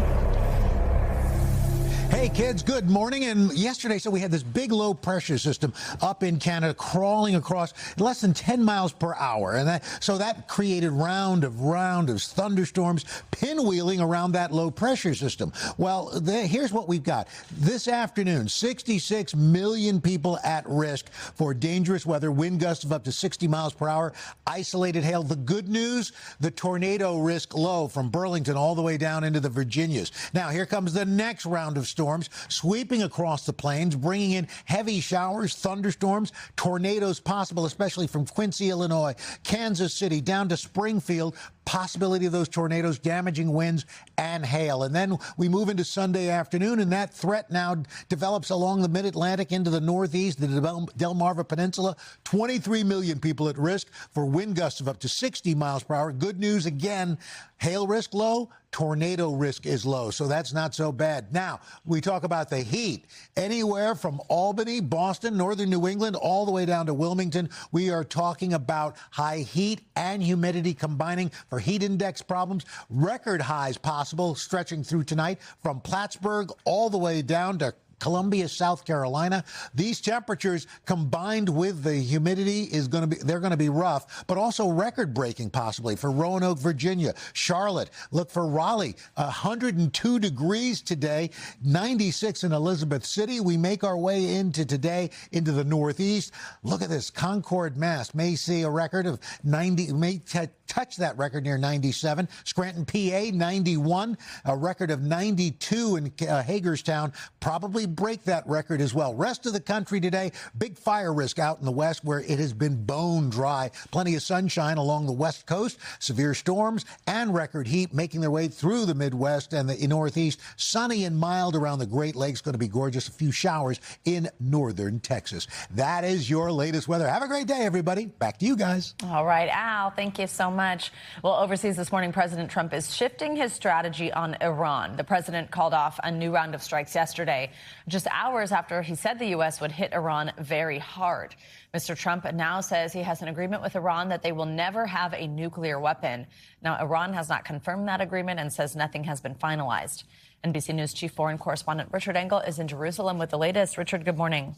Hey, kids, good morning. And yesterday, so we had this big low pressure system up in Canada crawling across less than 10 miles per hour. And that created round of thunderstorms pinwheeling around that low pressure system. Well, here's what we've got. This afternoon, 66 million people at risk for dangerous weather, wind gusts of up to 60 miles per hour, isolated hail. The good news, the tornado risk low from Burlington all the way down into the Virginias. Now, here comes the next round of storms sweeping across the plains, bringing in heavy showers, thunderstorms, tornadoes possible, especially from Quincy, Illinois, Kansas City, down to Springfield. Possibility of those tornadoes, damaging winds and hail. And then we move into Sunday afternoon, and that threat now develops along the mid-Atlantic into the northeast, the Delmarva Peninsula. 23 million people at risk for wind gusts of up to 60 miles per hour. Good news again, hail risk low, tornado risk is low, so that's not so bad. Now, we talk about the heat. Anywhere from Albany, Boston, northern New England, all the way down to Wilmington, we are talking about high heat and humidity combining for heat index problems. Record highs possible stretching through tonight from Plattsburgh all the way down to Columbia, South Carolina. These temperatures combined with the humidity they're going to be rough, but also record breaking possibly for Roanoke, Virginia, Charlotte. Look for Raleigh, 102 degrees today, 96 in Elizabeth City. We make our way into today into the Northeast. Look at this. Concord, Mass. may see a record of 90, may touch that record near 97. Scranton, PA, 91, a record of 92 in Hagerstown, probably break that record as well. Rest of the country today, big fire risk out in the west where it has been bone dry. Plenty of sunshine along the west coast, severe storms and record heat making their way through the Midwest and the Northeast. Sunny and mild around the Great Lakes, going to be gorgeous. A few showers in northern Texas. That is your latest weather. Have a great day, everybody. Back to you guys. All right, Al, thank you so much. Well, overseas this morning, President Trump is shifting his strategy on Iran. The president called off a new round of strikes yesterday, just hours after he said the U.S. would hit Iran very hard. Mr. Trump now says he has an agreement with Iran that they will never have a nuclear weapon. Now, Iran has not confirmed that agreement and says nothing has been finalized. NBC News chief foreign correspondent Richard Engel is in Jerusalem with the latest. Richard, good morning.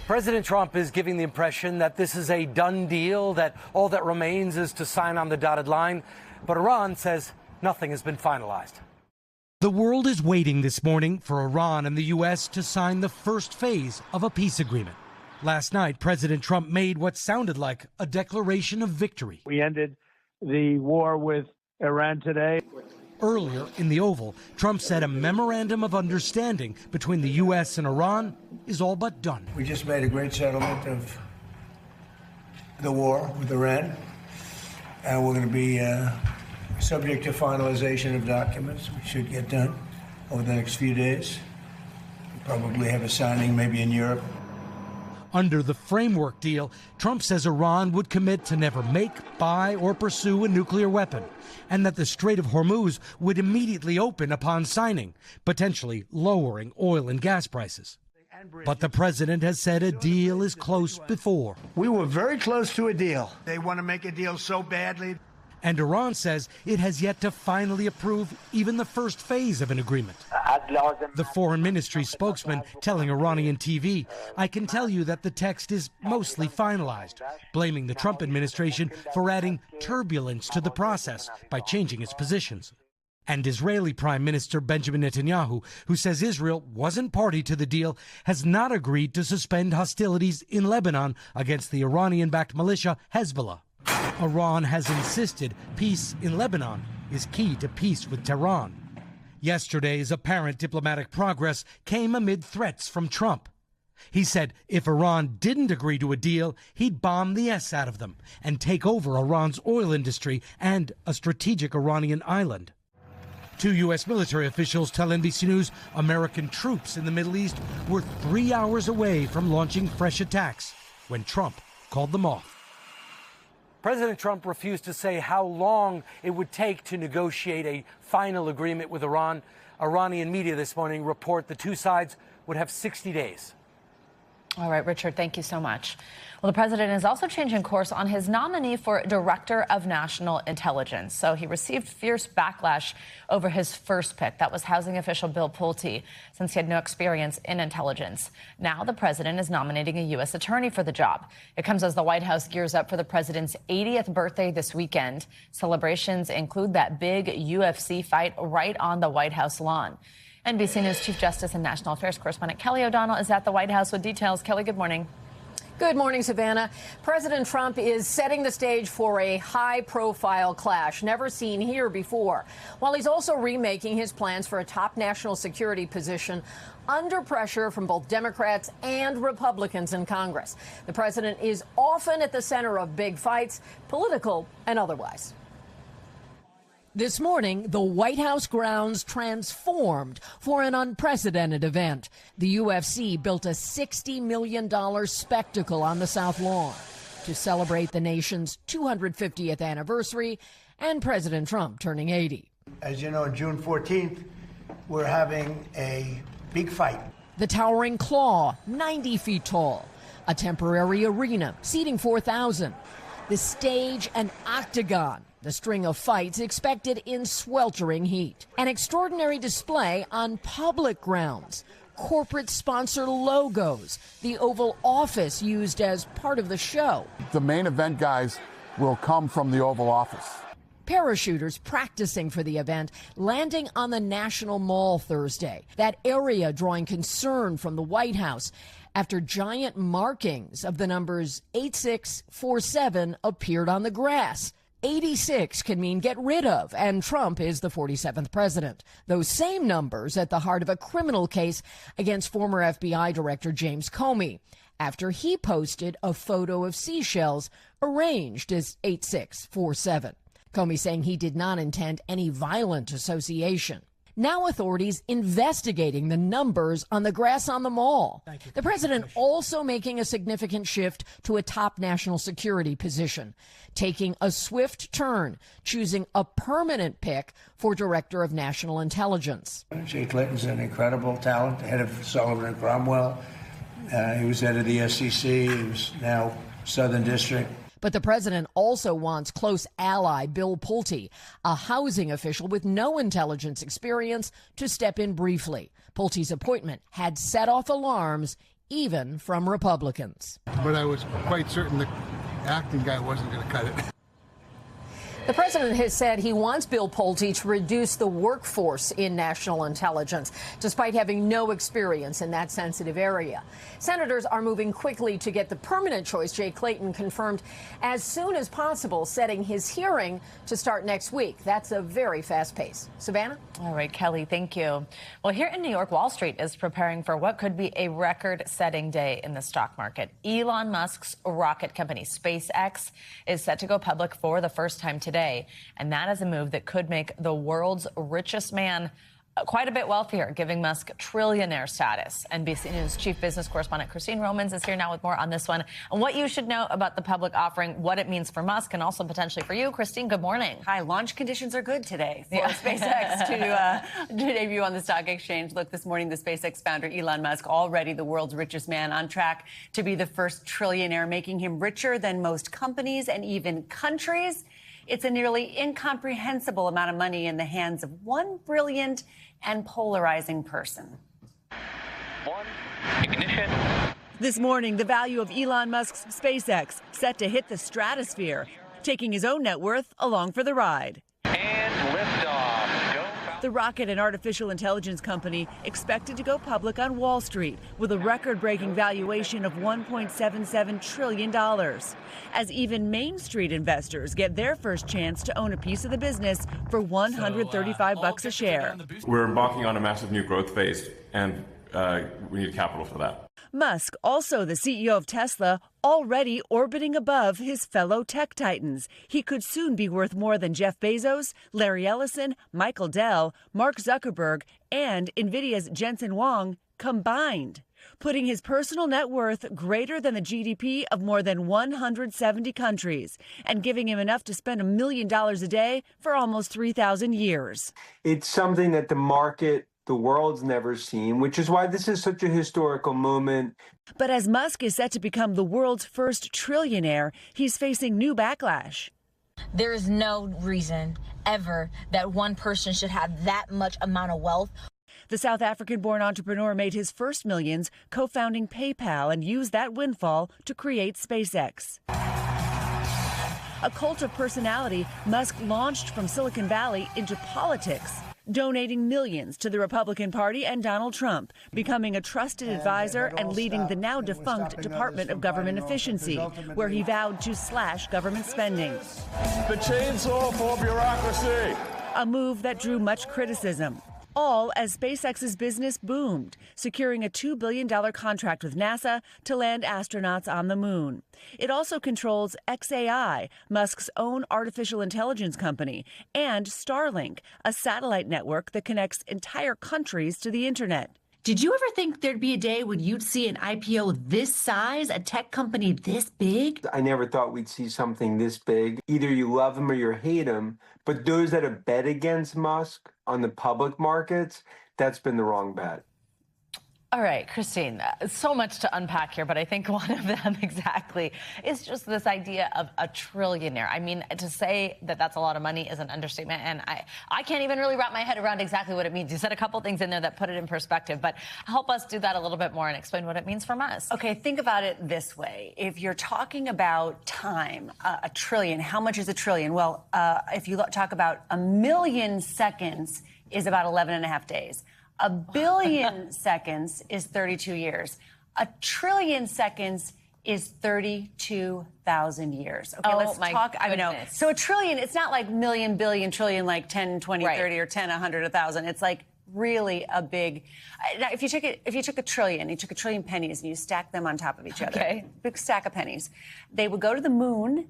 President Trump is giving the impression that this is a done deal, that all that remains is to sign on the dotted line. But Iran says nothing has been finalized. The world is waiting this morning for Iran and the U.S. to sign the first phase of a peace agreement. Last night, President Trump made what sounded like a declaration of victory. We ended the war with Iran today. Earlier in the Oval, Trump said a memorandum of understanding between the U.S. and Iran is all but done. We just made a great settlement of the war with Iran, and we're going to be subject to finalization of documents, which should get done over the next few days. We'll probably have a signing maybe in Europe. Under the framework deal, Trump says Iran would commit to never make, buy, or pursue a nuclear weapon, and that the Strait of Hormuz would immediately open upon signing, potentially lowering oil and gas prices. But the president has said a deal is close before. We were very close to a deal. They want to make a deal so badly. And Iran says it has yet to finally approve even the first phase of an agreement. The foreign ministry spokesman telling Iranian TV, "I can tell you that the text is mostly finalized," blaming the Trump administration for adding turbulence to the process by changing its positions. And Israeli Prime Minister Benjamin Netanyahu, who says Israel wasn't party to the deal, has not agreed to suspend hostilities in Lebanon against the Iranian-backed militia Hezbollah. Iran has insisted peace in Lebanon is key to peace with Tehran. Yesterday's apparent diplomatic progress came amid threats from Trump. He said if Iran didn't agree to a deal, he'd bomb the S out of them and take over Iran's oil industry and a strategic Iranian island. Two U.S. military officials tell NBC News American troops in the Middle East were 3 hours away from launching fresh attacks when Trump called them off. President Trump refused to say how long it would take to negotiate a final agreement with Iran. Iranian media this morning report the two sides would have 60 days. All right, Richard, thank you so much. Well, the president is also changing course on his nominee for Director of National Intelligence. So he received fierce backlash over his first pick. That was housing official Bill Pulte, since he had no experience in intelligence. Now the president is nominating a U.S. attorney for the job. It comes as the White House gears up for the president's 80th birthday this weekend. Celebrations include that big UFC fight right on the White House lawn. NBC News Chief Justice and National Affairs correspondent Kelly O'Donnell is at the White House with details. Kelly, good morning. Good morning, Savannah. President Trump is setting the stage for a high-profile clash never seen here before, while he's also remaking his plans for a top national security position under pressure from both Democrats and Republicans in Congress. The president is often at the center of big fights, political and otherwise. This morning, the White House grounds transformed for an unprecedented event. The UFC built a $60 million spectacle on the South Lawn to celebrate the nation's 250th anniversary and President Trump turning 80. As you know, on June 14th, we're having a big fight. The towering claw, 90 feet tall. A temporary arena, seating 4,000. The stage, an octagon. The string of fights expected in sweltering heat. An extraordinary display on public grounds. Corporate sponsor logos. The Oval Office used as part of the show. The main event guys will come from the Oval Office. Parachuters practicing for the event landing on the National Mall Thursday. That area drawing concern from the White House after giant markings of the numbers 8647 appeared on the grass. 86 can mean get rid of, and Trump is the 47th president. Those same numbers at the heart of a criminal case against former FBI Director James Comey after he posted a photo of seashells arranged as 8647. Comey saying he did not intend any violent association. Now authorities investigating the numbers on the grass on the mall. The president also making a significant shift to a top national security position, taking a swift turn, choosing a permanent pick for Director of National Intelligence. Jay Clayton's an incredible talent, head of Sullivan and Cromwell. He was head of the SEC. He was now Southern District. But the president also wants close ally Bill Pulte, a housing official with no intelligence experience, to step in briefly. Pulte's appointment had set off alarms, even from Republicans. But I was quite certain the acting guy wasn't going to cut it. The president has said he wants Bill Pulte to reduce the workforce in national intelligence, despite having no experience in that sensitive area. Senators are moving quickly to get the permanent choice, Jay Clayton, confirmed as soon as possible, setting his hearing to start next week. That's a very fast pace. Savannah? All right, Kelly, thank you. Well, here in New York, Wall Street is preparing for what could be a record-setting day in the stock market. Elon Musk's rocket company, SpaceX, is set to go public for the first time today. And that is a move that could make the world's richest man quite a bit wealthier, giving Musk trillionaire status. NBC News chief business correspondent Christine Romans is here now with more on this one and what you should know about the public offering, what it means for Musk and also potentially for you. Christine, good morning. Hi, launch conditions are good today for SpaceX to debut on the stock exchange. Look, this morning, the SpaceX founder Elon Musk, already the world's richest man, on track to be the first trillionaire, making him richer than most companies and even countries. It's a nearly incomprehensible amount of money in the hands of one brilliant and polarizing person. Ignition. This morning, the value of Elon Musk's SpaceX set to hit the stratosphere, taking his own net worth along for the ride. And liftoff. The rocket and artificial intelligence company expected to go public on Wall Street with a record-breaking valuation of $1.77 trillion. As even Main Street investors get their first chance to own a piece of the business for $135 a share. We're embarking on a massive new growth phase, and we need capital for that. Musk, also the CEO of Tesla, already orbiting above his fellow tech titans. He could soon be worth more than Jeff Bezos, Larry Ellison, Michael Dell, Mark Zuckerberg, and NVIDIA's Jensen Huang combined, putting his personal net worth greater than the GDP of more than 170 countries and giving him enough to spend $1 million a day for almost 3,000 years. It's something that the world's never seen, which is why this is such a historical moment. But as Musk is set to become the world's first trillionaire, he's facing new backlash. There is no reason ever that one person should have that much amount of wealth. The South African-born entrepreneur made his first millions co-founding PayPal and used that windfall to create SpaceX. A cult of personality, Musk launched from Silicon Valley into politics, donating millions to the Republican Party and Donald Trump, becoming a trusted advisor and leading the now defunct Department of Government Efficiency, where he vowed to slash government spending. The chainsaw for bureaucracy. A move that drew much criticism. All as SpaceX's business boomed, securing a $2 billion contract with NASA to land astronauts on the moon. It also controls xAI, Musk's own artificial intelligence company, and Starlink, a satellite network that connects entire countries to the internet. Did you ever think there'd be a day when you'd see an IPO this size, a tech company this big? I never thought we'd see something this big. Either you love him or you hate him, but those that have bet against Musk on the public markets, that's been the wrong bet. All right, Christine, so much to unpack here, but I think one of them exactly is just this idea of a trillionaire. I mean, to say that that's a lot of money is an understatement, and I can't even really wrap my head around exactly what it means. You said a couple things in there that put it in perspective, but help us do that a little bit more and explain what it means for Musk. Okay, think about it this way. If you're talking about time, a trillion, how much is a trillion? Well, if you talk about 1 million seconds is about 11 and a half days. 1 billion seconds is 32 years. 1 trillion seconds is 32,000 years. Okay, let's talk. I know. So a trillion, it's not like million, billion, trillion, like 10, 20, 30, or 10, 100, 1,000. It's like really a big. Now, if you took a trillion, you took a trillion pennies and you stacked them on top of each other, big stack of pennies, they would go to the moon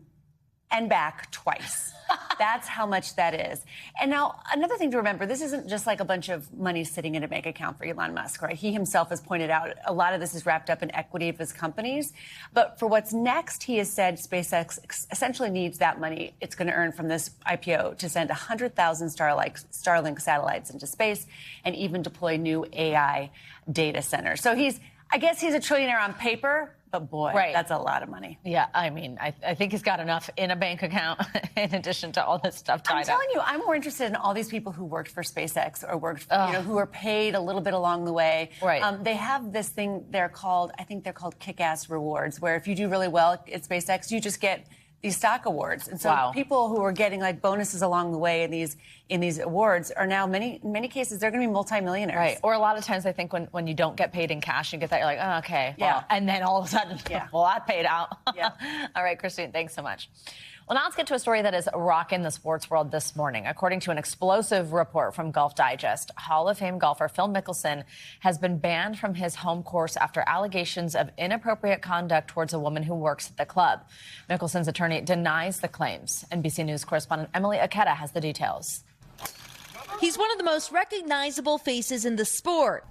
and back twice. That's how much that is. And now, another thing to remember, this isn't just like a bunch of money sitting in a bank account for Elon Musk, right? He himself has pointed out a lot of this is wrapped up in equity of his companies. But for what's next, he has said SpaceX essentially needs that money it's going to earn from this IPO to send 100,000 Starlink satellites into space and even deploy new AI data centers. So I guess he's a trillionaire on paper, but boy, that's a lot of money. Yeah, I mean, I think he's got enough in a bank account in addition to all this stuff tied up. I'm telling you, I'm more interested in all these people who worked for SpaceX or worked, who were paid a little bit along the way. Right. They have this thing I think they're called kick-ass rewards, where if you do really well at SpaceX, you just get these stock awards. And so people who are getting like bonuses along the way in these awards are now in many cases they're going to be multimillionaires. Right. Or a lot of times I think when you don't get paid in cash, you get that, you're like, oh, okay. Well, and then all of a sudden, well, I paid out. Yeah. All right, Christine, thanks so much. Well, now let's get to a story that is rocking the sports world this morning. According to an explosive report from Golf Digest, Hall of Fame golfer Phil Mickelson has been banned from his home course after allegations of inappropriate conduct towards a woman who works at the club. Mickelson's attorney denies the claims. NBC News correspondent Emily Aketa has the details. He's one of the most recognizable faces in the sport.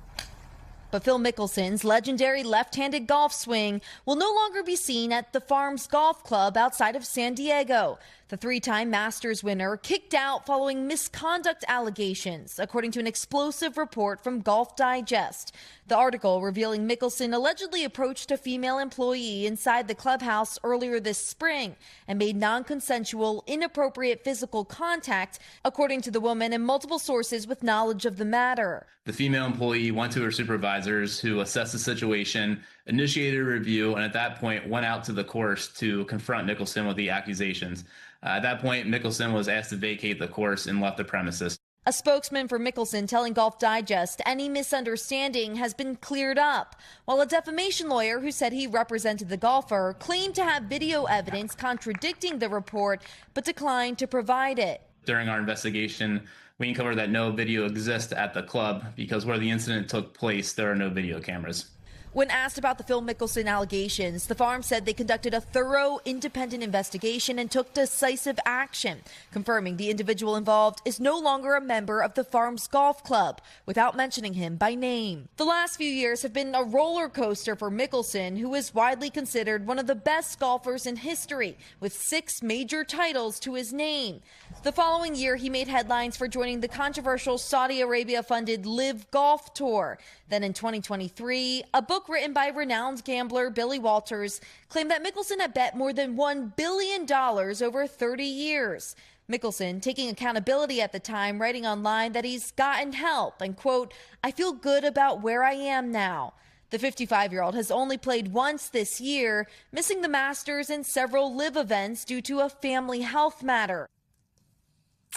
But Phil Mickelson's legendary left-handed golf swing will no longer be seen at the Farms Golf Club outside of San Diego. The three-time Masters winner kicked out following misconduct allegations, according to an explosive report from Golf Digest. The article revealing Mickelson allegedly approached a female employee inside the clubhouse earlier this spring and made non-consensual, inappropriate physical contact, according to the woman and multiple sources with knowledge of the matter. The female employee went to her supervisors, who assessed the situation, initiated a review, and at that point went out to the course to confront Mickelson with the accusations. At that point, Mickelson was asked to vacate the course and left the premises. A spokesman for Mickelson telling Golf Digest any misunderstanding has been cleared up, while a defamation lawyer who said he represented the golfer claimed to have video evidence contradicting the report but declined to provide it. During our investigation, we uncovered that no video exists at the club because where the incident took place, there are no video cameras. When asked about the Phil Mickelson allegations, the farm said they conducted a thorough, independent investigation and took decisive action, confirming the individual involved is no longer a member of the farm's golf club, without mentioning him by name. The last few years have been a roller coaster for Mickelson, who is widely considered one of the best golfers in history, with 6 major titles to his name. The following year, he made headlines for joining the controversial Saudi Arabia-funded Live Golf Tour. Then in 2023, a book written by renowned gambler Billy Walters claimed that Mickelson had bet more than $1 billion over 30 years. Mickelson, taking accountability at the time, writing online that he's gotten help and, quote, "I feel good about where I am now." The 55-year-old has only played once this year, missing the Masters and several live events due to a family health matter.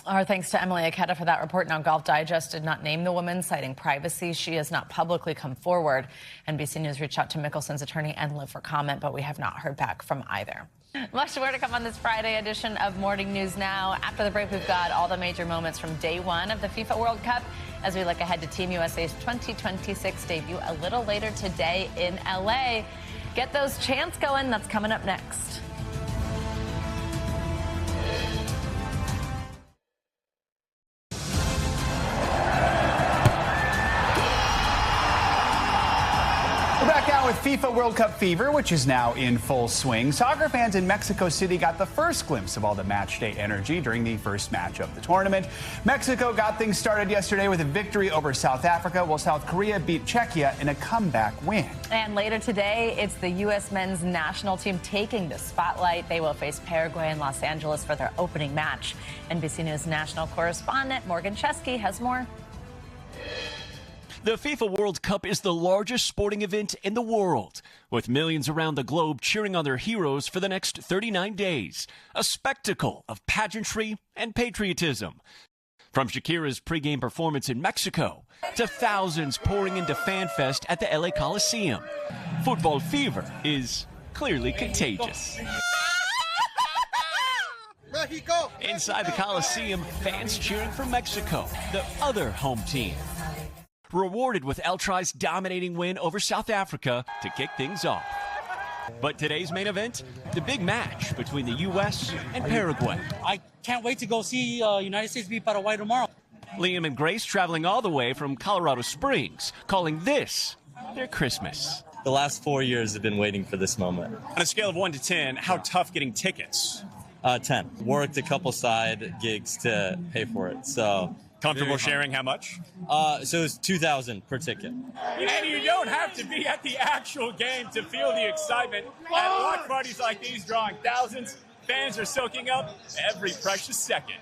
Our thanks to Emily Aketa for that report. Now, Golf Digest did not name the woman, citing privacy. She has not publicly come forward. NBC News reached out to Mickelson's attorney and Liv for comment, but we have not heard back from either. Much more to come on this Friday edition of Morning News Now. After the break, we've got all the major moments from day one of the FIFA World Cup as we look ahead to Team USA's 2026 debut a little later today in L.A. Get those chants going. That's coming up next. FIFA World Cup fever, which is now in full swing. Soccer fans in Mexico City got the first glimpse of all the match day energy during the first match of the tournament. Mexico got things started yesterday with a victory over South Africa, while South Korea beat Czechia in a comeback win. And later today, it's the U.S. men's national team taking the spotlight. They will face Paraguay in Los Angeles for their opening match. NBC News national correspondent Morgan Chesky has more. The FIFA World Cup is the largest sporting event in the world, with millions around the globe cheering on their heroes for the next 39 days. A spectacle of pageantry and patriotism. From Shakira's pregame performance in Mexico to thousands pouring into FanFest at the LA Coliseum, football fever is clearly contagious. Inside the Coliseum, fans cheering for Mexico, the other home team. Rewarded with El Tri's dominating win over South Africa to kick things off. But today's main event, the big match between the U.S. and Paraguay. I can't wait to go see United States beat Paraguay tomorrow. Liam and Grace traveling all the way from Colorado Springs, calling this their Christmas. The last 4 years have been waiting for this moment. On a scale of 1 to 10, how tough getting tickets? 10. Worked a couple side gigs to pay for it, so... Comfortable sharing how much? So it's $2,000 per ticket. And you don't have to be at the actual game to feel the excitement. At watch parties like these drawing thousands, fans are soaking up every precious second.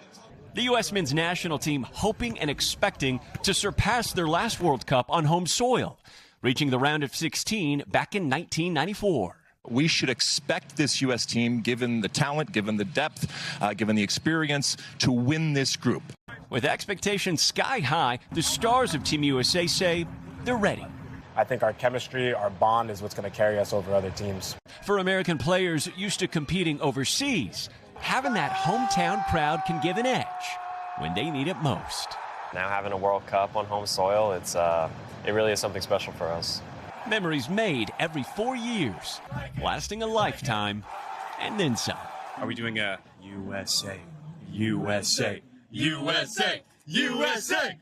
The U.S. men's national team hoping and expecting to surpass their last World Cup on home soil, reaching the round of 16 back in 1994. We should expect this U.S. team, given the talent, given the depth, given the experience, to win this group. With expectations sky high, the stars of Team USA say they're ready. I think our chemistry, our bond is what's going to carry us over other teams. For American players used to competing overseas, having that hometown crowd can give an edge when they need it most. Now having a World Cup on home soil, it really is something special for us. Memories made every 4 years, lasting a lifetime, and then some. Are we doing a USA, USA, USA, USA?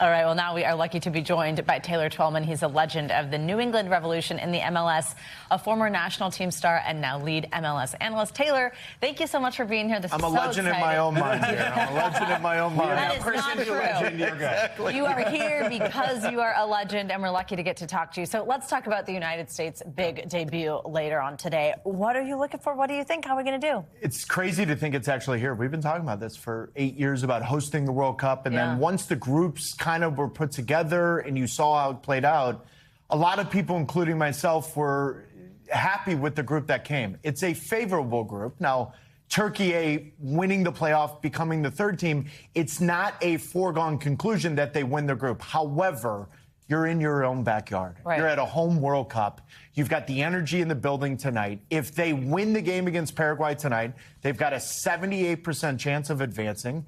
All right, well, now we are lucky to be joined by Taylor Twellman. He's a legend of the New England Revolution in the MLS, a former national team star and now lead MLS analyst. Taylor, thank you so much for being here. This I'm is a legend in my own mind here. I'm a legend in my own mind. That is not true. Exactly. You are here because you are a legend, and we're lucky to get to talk to you. So let's talk about the United States' big debut later on today. What are you looking for? What do you think? How are we going to do? It's crazy to think it's actually here. We've been talking about this for 8 years about hosting the World Cup, and then once the groups kind of were put together and you saw how it played out, a lot of people, including myself, were happy with the group that came. It's a favorable group. Now, Turkey winning the playoff, becoming the third team, it's not a foregone conclusion that they win the group. However, you're in your own backyard. Right. You're at a home World Cup. You've got the energy in the building tonight. If they win the game against Paraguay tonight, they've got a 78% chance of advancing.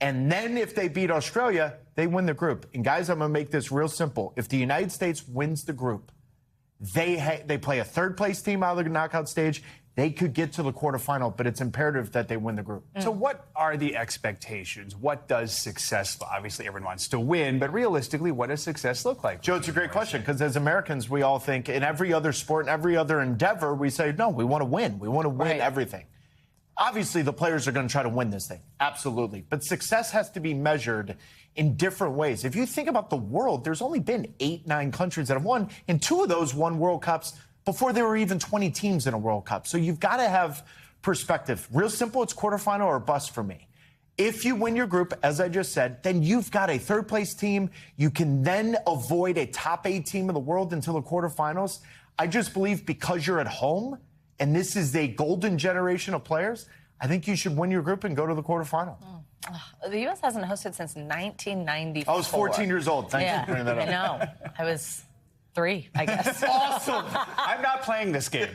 And then if they beat Australia, they win the group. And guys, I'm going to make this real simple. If the United States wins the group, they play a third-place team out of the knockout stage. They could get to the quarterfinal, but it's imperative that they win the group. So what are the expectations? What does success, obviously everyone wants to win, but realistically, what does success look like? Joe, it's a great question, because as Americans, we all think in every other sport, in every other endeavor, we say, no, we want to win. We want to win everything. Obviously, the players are going to try to win this thing. Absolutely. But success has to be measured in different ways. If you think about the world, there's only been 8, 9 countries that have won, and 2 of those won World Cups before there were even 20 teams in a World Cup. So you've got to have perspective. Real simple, it's quarterfinal or bust for me. If you win your group, as I just said, then you've got a third-place team. You can then avoid a top 8 team in the world until the quarterfinals. I just believe because you're at home, and this is a golden generation of players, I think you should win your group and go to the quarterfinal. The U.S. hasn't hosted since 1994. I was 14 years old. Thank you for bringing that up. I know. I was 3, I guess. Awesome. I'm not playing this game.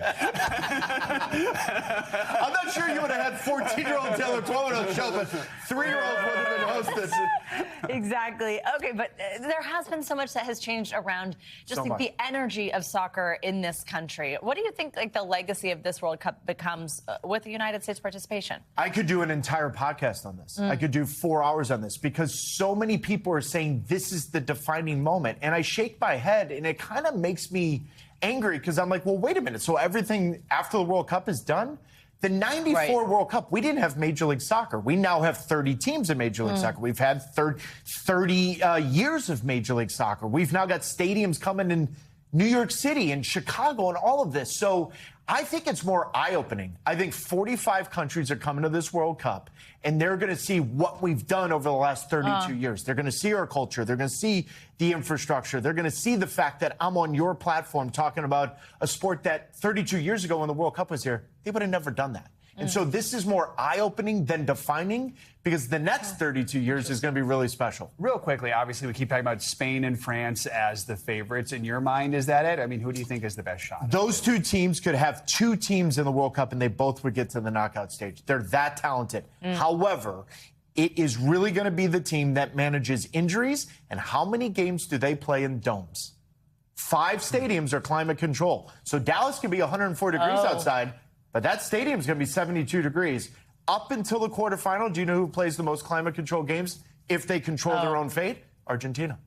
I'm not sure you would have had 14-year-old Taylor Twelman on the show, but 3-year-old would have been hosted. Exactly. Okay, but there has been so much that has changed around just the energy of soccer in this country. What do you think the legacy of this World Cup becomes with the United States participation? I could do an entire podcast on this. I could do 4 hours on this because so many people are saying this is the defining moment. And I shake my head and it kind of makes me angry because I'm like, well, wait a minute. So everything after the World Cup is done? The 94 World Cup, we didn't have Major League Soccer. We now have 30 teams in Major League Soccer. We've had 30 years of Major League Soccer. We've now got stadiums coming in New York City and Chicago and all of this. So I think it's more eye-opening. I think 45 countries are coming to this World Cup, and they're going to see what we've done over the last 32 years. They're going to see our culture. They're going to see the infrastructure. They're going to see the fact that I'm on your platform talking about a sport that 32 years ago when the World Cup was here, they would have never done that. And so this is more eye-opening than defining because the next 32 years is going to be really special. Real quickly, obviously, we keep talking about Spain and France as the favorites. In your mind, is that it? I mean, who do you think is the best shot? Those two teams could have two teams in the World Cup, and they both would get to the knockout stage. They're that talented. However, it is really going to be the team that manages injuries, and how many games do they play in domes? 5 stadiums are climate control. So Dallas can be 104 degrees outside, but that stadium is going to be 72 degrees. Up until the quarterfinal, do you know who plays the most climate-controlled games if they control their own fate? Argentina.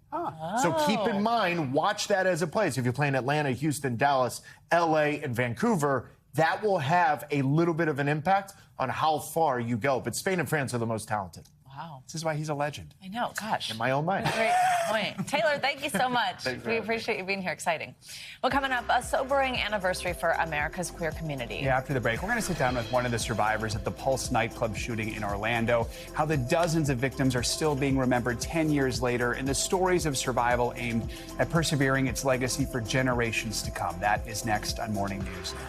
So keep in mind, watch that as it plays. If you're playing Atlanta, Houston, Dallas, L.A., and Vancouver, that will have a little bit of an impact on how far you go. But Spain and France are the most talented. Wow. This is why he's a legend. I know. Gosh. In my own mind. Great point. Taylor, thank you so much. We appreciate you being here. Exciting. Well, coming up, a sobering anniversary for America's queer community. Yeah, after the break, we're going to sit down with one of the survivors at the Pulse nightclub shooting in Orlando, how the dozens of victims are still being remembered 10 years later, and the stories of survival aimed at persevering its legacy for generations to come. That is next on Morning News Now.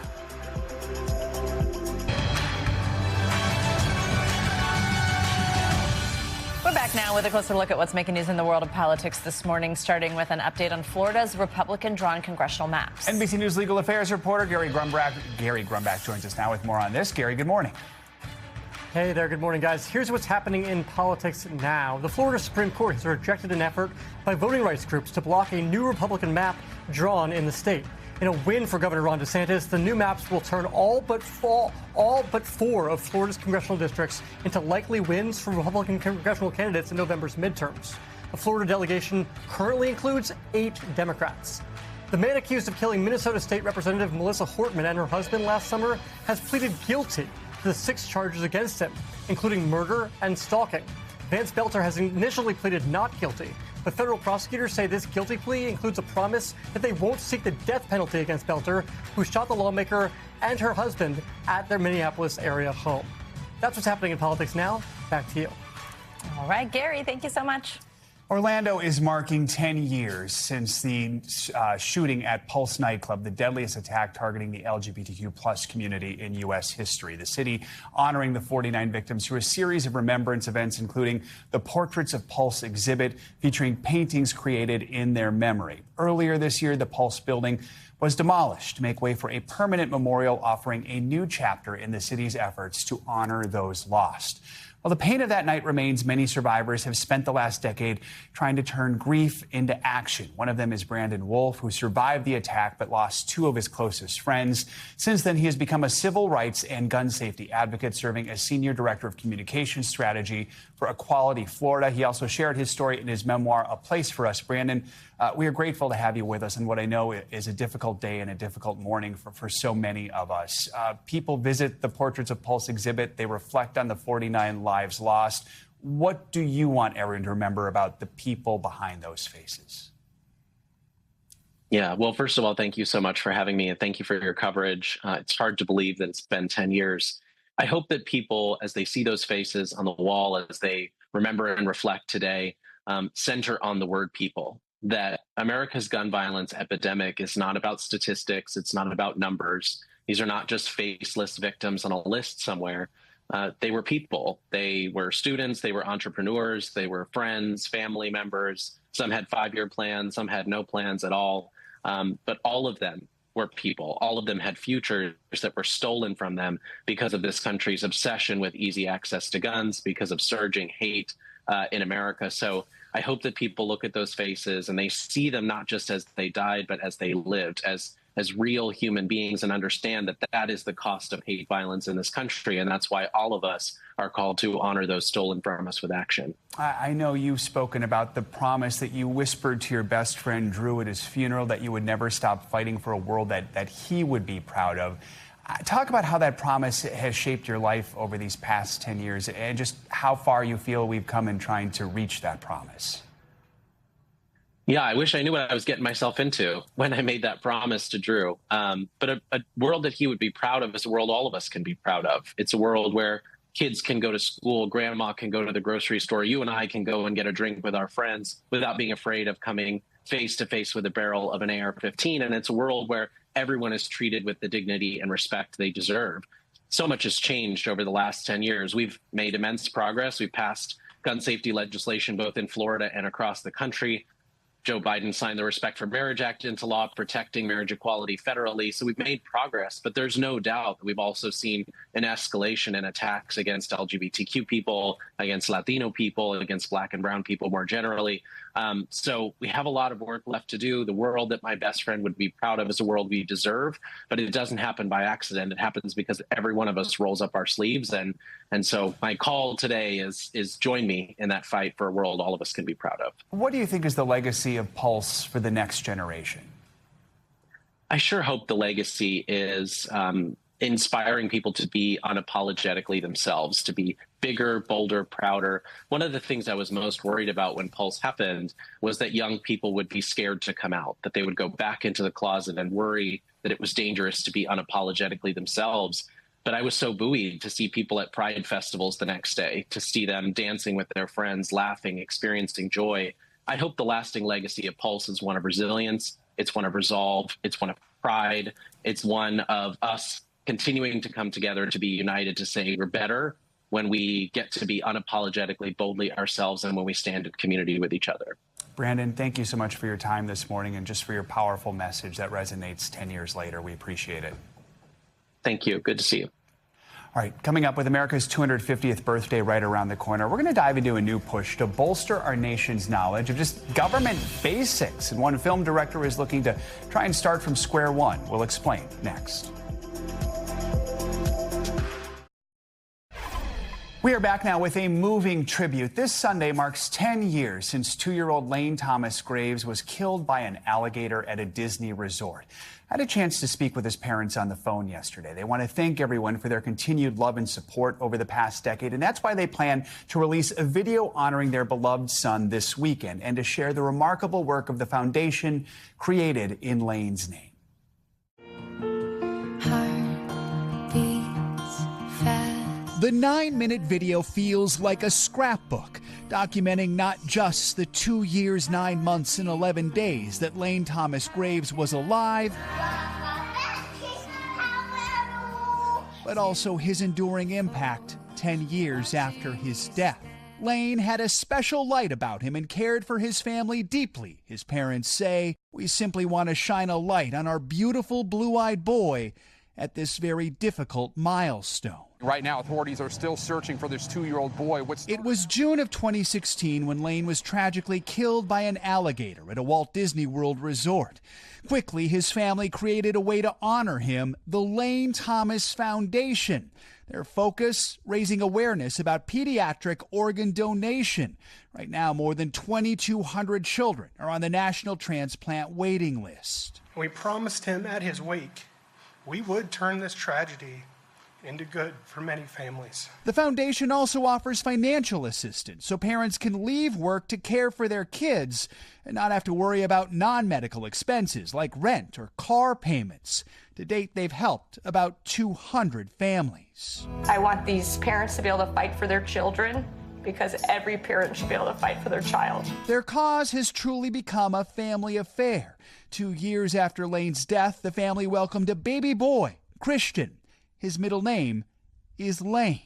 We're back now with a closer look at what's making news in the world of politics this morning, starting with an update on Florida's Republican-drawn congressional maps. NBC News legal affairs reporter Gary Grumbach joins us now with more on this. Gary, good morning. Hey there, good morning, guys. Here's what's happening in politics now. The Florida Supreme Court has rejected an effort by voting rights groups to block a new Republican map drawn in the state. In a win for Governor Ron DeSantis, the new maps will turn all but 4 of Florida's congressional districts into likely wins for Republican congressional candidates in November's midterms. The Florida delegation currently includes 8 Democrats. The man accused of killing Minnesota State Representative Melissa Hortman and her husband last summer has pleaded guilty to the 6 charges against him, including murder and stalking. Vance Belter has initially pleaded not guilty, but federal prosecutors say this guilty plea includes a promise that they won't seek the death penalty against Belter, who shot the lawmaker and her husband at their Minneapolis area home. That's what's happening in politics now. Back to you. All right, Gary, thank you so much. Orlando is marking 10 years since the shooting at Pulse nightclub, the deadliest attack targeting the LGBTQ plus community in U.S. history. The city honoring the 49 victims through a series of remembrance events, including the Portraits of Pulse exhibit featuring paintings created in their memory. Earlier this year, the Pulse building was demolished to make way for a permanent memorial offering a new chapter in the city's efforts to honor those lost. Well, the pain of that night remains. Many survivors have spent the last decade trying to turn grief into action. One of them is Brandon Wolf, who survived the attack but lost 2 of his closest friends. Since then, he has become a civil rights and gun safety advocate, serving as Senior Director of Communications Strategy for Equality Florida. He also shared his story in his memoir, A Place for Us. Brandon, we are grateful to have you with us on what I know is a difficult day and a difficult morning for so many of us. People visit the Portraits of Pulse exhibit. They reflect on the 49 lives lost. What do you want everyone to remember about the people behind those faces? Yeah, well, first of all, thank you so much for having me, and thank you for your coverage. It's hard to believe that it's been 10 years. I hope that people, as they see those faces on the wall, as they remember and reflect today, center on the word people. That America's gun violence epidemic is not about statistics. It's not about numbers. These are not just faceless victims on a list somewhere. They were people. They were students. They were entrepreneurs. They were friends, family members. Some had 5-year plans. Some had no plans at all. But all of them were people. All of them had futures that were stolen from them because of this country's obsession with easy access to guns, because of surging hate in America. So I hope that people look at those faces and they see them not just as they died, but as they lived, as real human beings, and understand that that is the cost of hate violence in this country. And that's why all of us are called to honor those stolen from us with action. I know you've spoken about the promise that you whispered to your best friend Drew at his funeral, that you would never stop fighting for a world that he would be proud of. Talk about how that promise has shaped your life over these past 10 years and just how far you feel we've come in trying to reach that promise. Yeah, I wish I knew what I was getting myself into when I made that promise to Drew. But a world that he would be proud of is a world all of us can be proud of. It's a world where kids can go to school, grandma can go to the grocery store, you and I can go and get a drink with our friends without being afraid of coming face to face with a barrel of an AR-15. And it's a world where everyone is treated with the dignity and respect they deserve. So much has changed over the last 10 years. We've made immense progress. We've passed gun safety legislation both in Florida and across the country. Joe Biden signed the Respect for Marriage Act into law, protecting marriage equality federally. So we've made progress, but there's no doubt that we've also seen an escalation in attacks against LGBTQ people, against Latino people, against Black and brown people more generally. So we have a lot of work left to do. The world that my best friend would be proud of is a world we deserve, but it doesn't happen by accident. It happens because every one of us rolls up our sleeves. And so my call today is join me in that fight for a world all of us can be proud of. What do you think is the legacy of Pulse for the next generation? I sure hope the legacy is inspiring people to be unapologetically themselves, to be bigger, bolder, prouder. One of the things I was most worried about when Pulse happened was that young people would be scared to come out, that they would go back into the closet and worry that it was dangerous to be unapologetically themselves. But I was so buoyed to see people at Pride festivals the next day, to see them dancing with their friends, laughing, experiencing joy. I hope the lasting legacy of Pulse is one of resilience. It's one of resolve. It's one of pride. It's one of us continuing to come together to be united, to say we're better when we get to be unapologetically, boldly ourselves, and when we stand in community with each other. Brandon, thank you so much for your time this morning and just for your powerful message that resonates 10 years later. We appreciate it. Thank you. Good to see you. All right, coming up with America's 250th birthday right around the corner, we're going to dive into a new push to bolster our nation's knowledge of just government basics. And one film director is looking to try and start from square one. We'll explain next. We are back now with a moving tribute. This Sunday marks 10 years since 2-year-old Lane Thomas Graves was killed by an alligator at a Disney resort. I had a chance to speak with his parents on the phone yesterday. They want to thank everyone for their continued love and support over the past decade, and that's why they plan to release a video honoring their beloved son this weekend and to share the remarkable work of the foundation created in Lane's name. The 9-minute video feels like a scrapbook, documenting not just the 2 years, 9 months, and 11 days that Lane Thomas Graves was alive, but also his enduring impact 10 years after his death. Lane had a special light about him and cared for his family deeply. His parents say, "We simply want to shine a light on our beautiful blue-eyed boy at this very difficult milestone." Right now, authorities are still searching for this 2-year-old boy. It was June of 2016 when Lane was tragically killed by an alligator at a Walt Disney World resort. Quickly, his family created a way to honor him, the Lane Thomas Foundation. Their focus, raising awareness about pediatric organ donation. Right now, more than 2,200 children are on the National Transplant Waiting List. We promised him at his wake we would turn this tragedy into good for many families. The foundation also offers financial assistance so parents can leave work to care for their kids and not have to worry about non-medical expenses like rent or car payments. To date, they've helped about 200 families. I want these parents to be able to fight for their children because every parent should be able to fight for their child. Their cause has truly become a family affair. 2 years after Lane's death, the family welcomed a baby boy, Christian. His middle name is Lane.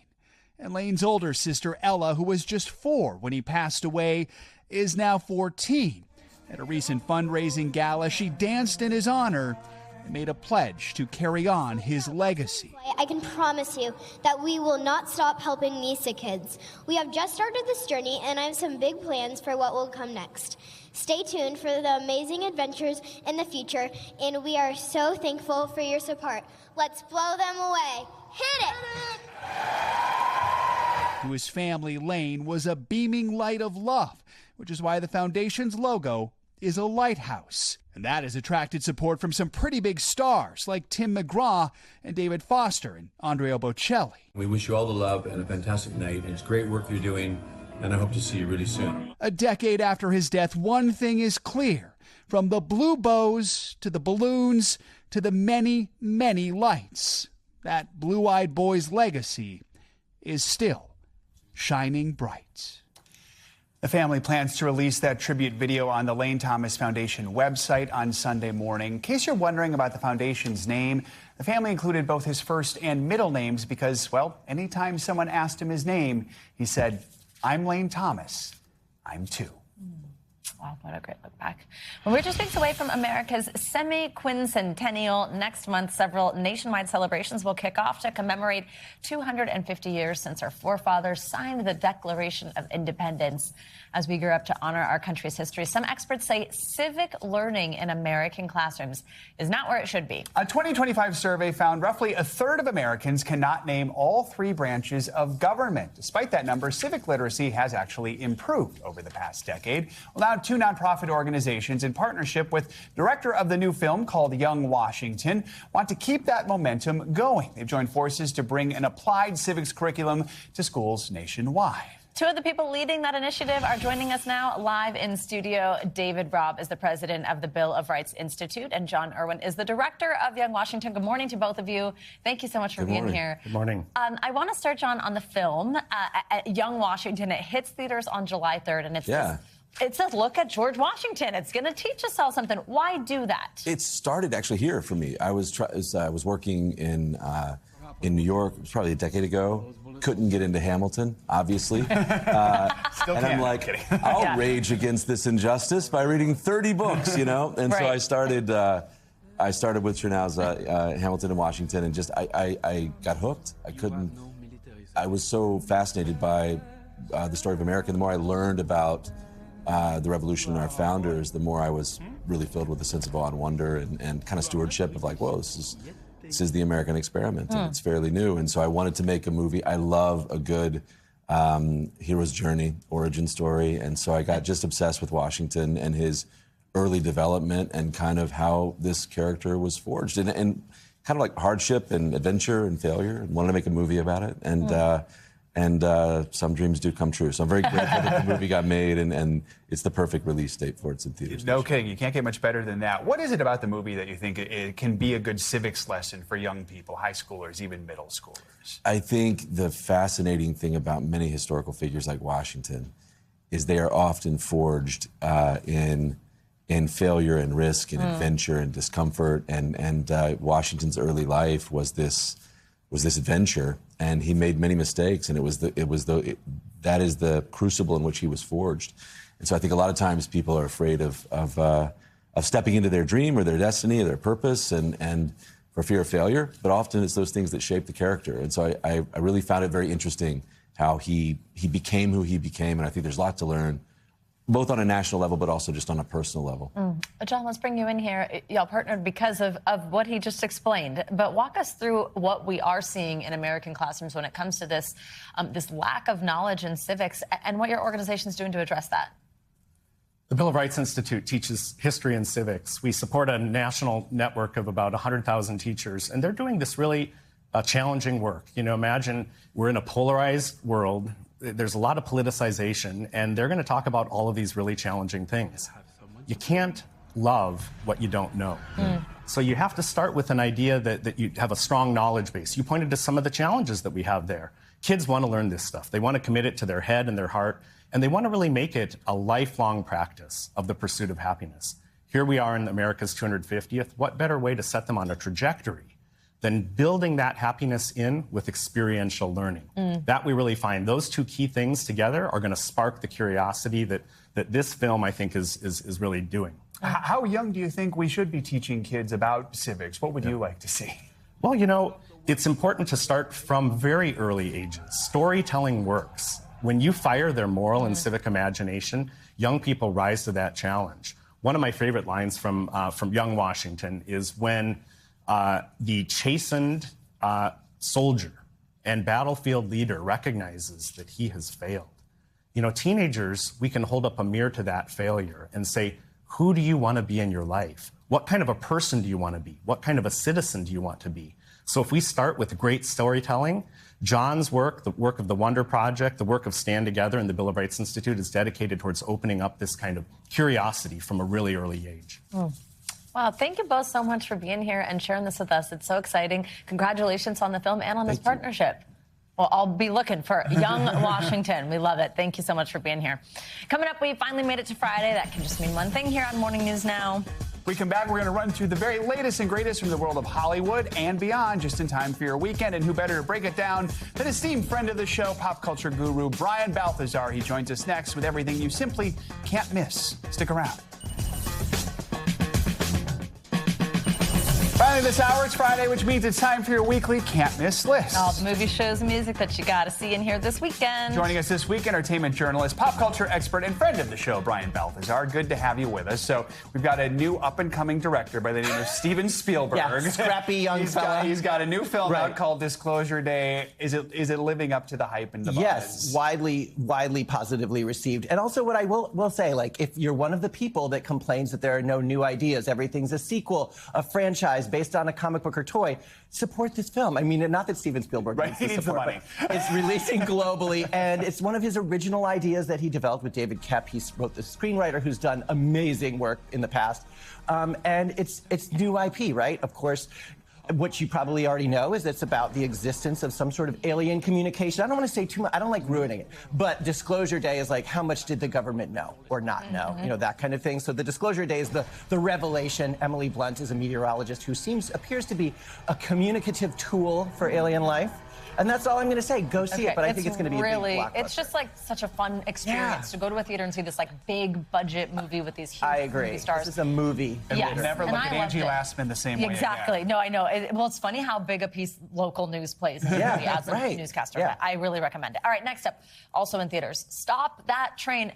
And Lane's older sister, Ella, who was just 4 when he passed away, is now 14. At a recent fundraising gala, she danced in his honor and made a pledge to carry on his legacy. I can promise you that we will not stop helping Mesa kids. We have just started this journey, and I have some big plans for what will come next. Stay tuned for the amazing adventures in the future, and we are so thankful for your support. Let's blow them away. Hit it! To his family, Lane was a beaming light of love, which is why the foundation's logo is a lighthouse. And that has attracted support from some pretty big stars like Tim McGraw and David Foster and Andrea Bocelli. We wish you all the love and a fantastic night. It's great work you're doing, and I hope to see you really soon. A decade after his death, one thing is clear. From the blue bows to the balloons to the many, many lights, that blue-eyed boy's legacy is still shining bright. The family plans to release that tribute video on the Lane Thomas Foundation website on Sunday morning. In case you're wondering about the foundation's name, the family included both his first and middle names because, well, anytime someone asked him his name, he said, "I'm Lane Thomas. I'm two." Wow, what a great look back. Well, we're just weeks away from America's semi-quincentennial. Next month, several nationwide celebrations will kick off to commemorate 250 years since our forefathers signed the Declaration of Independence. As we grew up to honor our country's history, some experts say civic learning in American classrooms is not where it should be. A 2025 survey found roughly a third of Americans cannot name all three branches of government. Despite that number, civic literacy has actually improved over the past decade. Well, now two nonprofit organizations in partnership with director of the new film called Young Washington want to keep that momentum going. They've joined forces to bring an applied civics curriculum to schools nationwide. Two of the people leading that initiative are joining us now live in studio. David Robb is the president of the Bill of Rights Institute, and John Irwin is the director of Young Washington. Good morning to both of you. Thank you so much for being here. Good morning. I want to start, John, on the film at Young Washington. It hits theaters on July 3rd, and it's a look at George Washington. It's going to teach us all something. Why do that? It started actually here for me. I was working in New York. It was probably a decade ago. Couldn't get into Hamilton, obviously. And I'm like, I'll rage against this injustice by reading 30 books, you know? And so I started with Chernow's Hamilton and Washington, and just I got hooked. I was so fascinated by the story of America. The more I learned about the revolution and our founders, the more I was really filled with a sense of awe and wonder and kind of stewardship of like, whoa, this is the American experiment, and it's fairly new. And so I wanted to make a movie. I love a good hero's journey, origin story. And so I got just obsessed with Washington and his early development and kind of how this character was forged. And kind of like hardship and adventure and failure, and wanted to make a movie about it. And some dreams do come true. So I'm very grateful that the movie got made, and it's the perfect release date for it in theaters. No kidding. You can't get much better than that. What is it about the movie that you think it can be a good civics lesson for young people, high schoolers, even middle schoolers? I think the fascinating thing about many historical figures like Washington is they are often forged in failure and risk and adventure and discomfort. And Washington's early life was this adventure, and he made many mistakes, and that is the crucible in which he was forged. And so I think a lot of times people are afraid of stepping into their dream or their destiny or their purpose, and for fear of failure. But often it's those things that shape the character. And so I really found it very interesting how he became who he became, and I think there's a lot to learn, both on a national level, but also just on a personal level. John, let's bring you in here. Y'all partnered because of what he just explained. But walk us through what we are seeing in American classrooms when it comes to this lack of knowledge in civics, and what your organization is doing to address that. The Bill of Rights Institute teaches history and civics. We support a national network of about 100,000 teachers, and they're doing this really challenging work. You know, imagine we're in a polarized world. There's a lot of politicization, and they're going to talk about all of these really challenging things. You can't love what you don't know. So you have to start with an idea that you have a strong knowledge base. You pointed to some of the challenges that we have there. Kids want to learn this stuff. They want to commit it to their head and their heart, and they want to really make it a lifelong practice of the pursuit of happiness. Here we are in America's 250th. What better way to set them on a trajectory than building that happiness in with experiential learning? That we really find those two key things together are going to spark the curiosity that this film, I think, is really doing. How young do you think we should be teaching kids about civics? What would you like to see? Well, it's important to start from very early ages. Storytelling works. When you fire their moral and civic imagination, young people rise to that challenge. One of my favorite lines from Young Washington is when the chastened soldier and battlefield leader recognizes that he has failed. Teenagers, we can hold up a mirror to that failure and say, who do you want to be in your life? What kind of a person do you want to be? What kind of a citizen do you want to be? So if we start with great storytelling, John's work, the work of the Wonder Project, the work of Stand Together and the Bill of Rights Institute is dedicated towards opening up this kind of curiosity from a really early age. Wow, thank you both so much for being here and sharing this with us. It's so exciting. Congratulations on the film and on this partnership. Well, I'll be looking for Young Washington. We love it. Thank you so much for being here. Coming up, we finally made it to Friday. That can just mean one thing here on Morning News Now. We come back, we're going to run through the very latest and greatest from the world of Hollywood and beyond, just in time for your weekend. And who better to break it down than esteemed friend of the show, pop culture guru Brian Balthazar. He joins us next with everything you simply can't miss. Stick around. Finally this hour, it's Friday, which means it's time for your weekly can't miss list. All the movie, shows, and music that you got to see and hear this weekend. Joining us this week, entertainment journalist, pop culture expert, and friend of the show, Brian Balthazar. Good to have you with us. So we've got a new up-and-coming director by the name of Steven Spielberg. Yeah, scrappy young fella. He's got a new film out called Disclosure Day. Is it living up to the hype and the buzz? Yes, widely positively received. And also what I will say, like, if you're one of the people that complains that there are no new ideas, everything's a sequel, a franchise based on a comic book or toy, support this film. I mean, not that Steven Spielberg needs the support, the money. But it's releasing globally, and it's one of his original ideas that he developed with David Koepp. He wrote the screenwriter who's done amazing work in the past. And it's new IP, right? Of course, what you probably already know is it's about the existence of some sort of alien communication. I don't want to say too much. I don't like ruining it. But Disclosure Day is like, how much did the government know or not know? You know, that kind of thing. So the Disclosure Day is the revelation. Emily Blunt is a meteorologist who appears to be a communicative tool for alien life. And that's all I'm going to say. Go see it, but I think it's going to be a big blockbuster. It's just like such a fun experience to go to a theater and see this like big budget movie with these huge movie stars. This is a movie. And we'll never look at Angie Lastman the same way Exactly. again. No, I know. Well, it's funny how big a piece local news plays in the movie as a newscaster. Yeah. I really recommend it. All right, next up, also in theaters, Stop That Train! !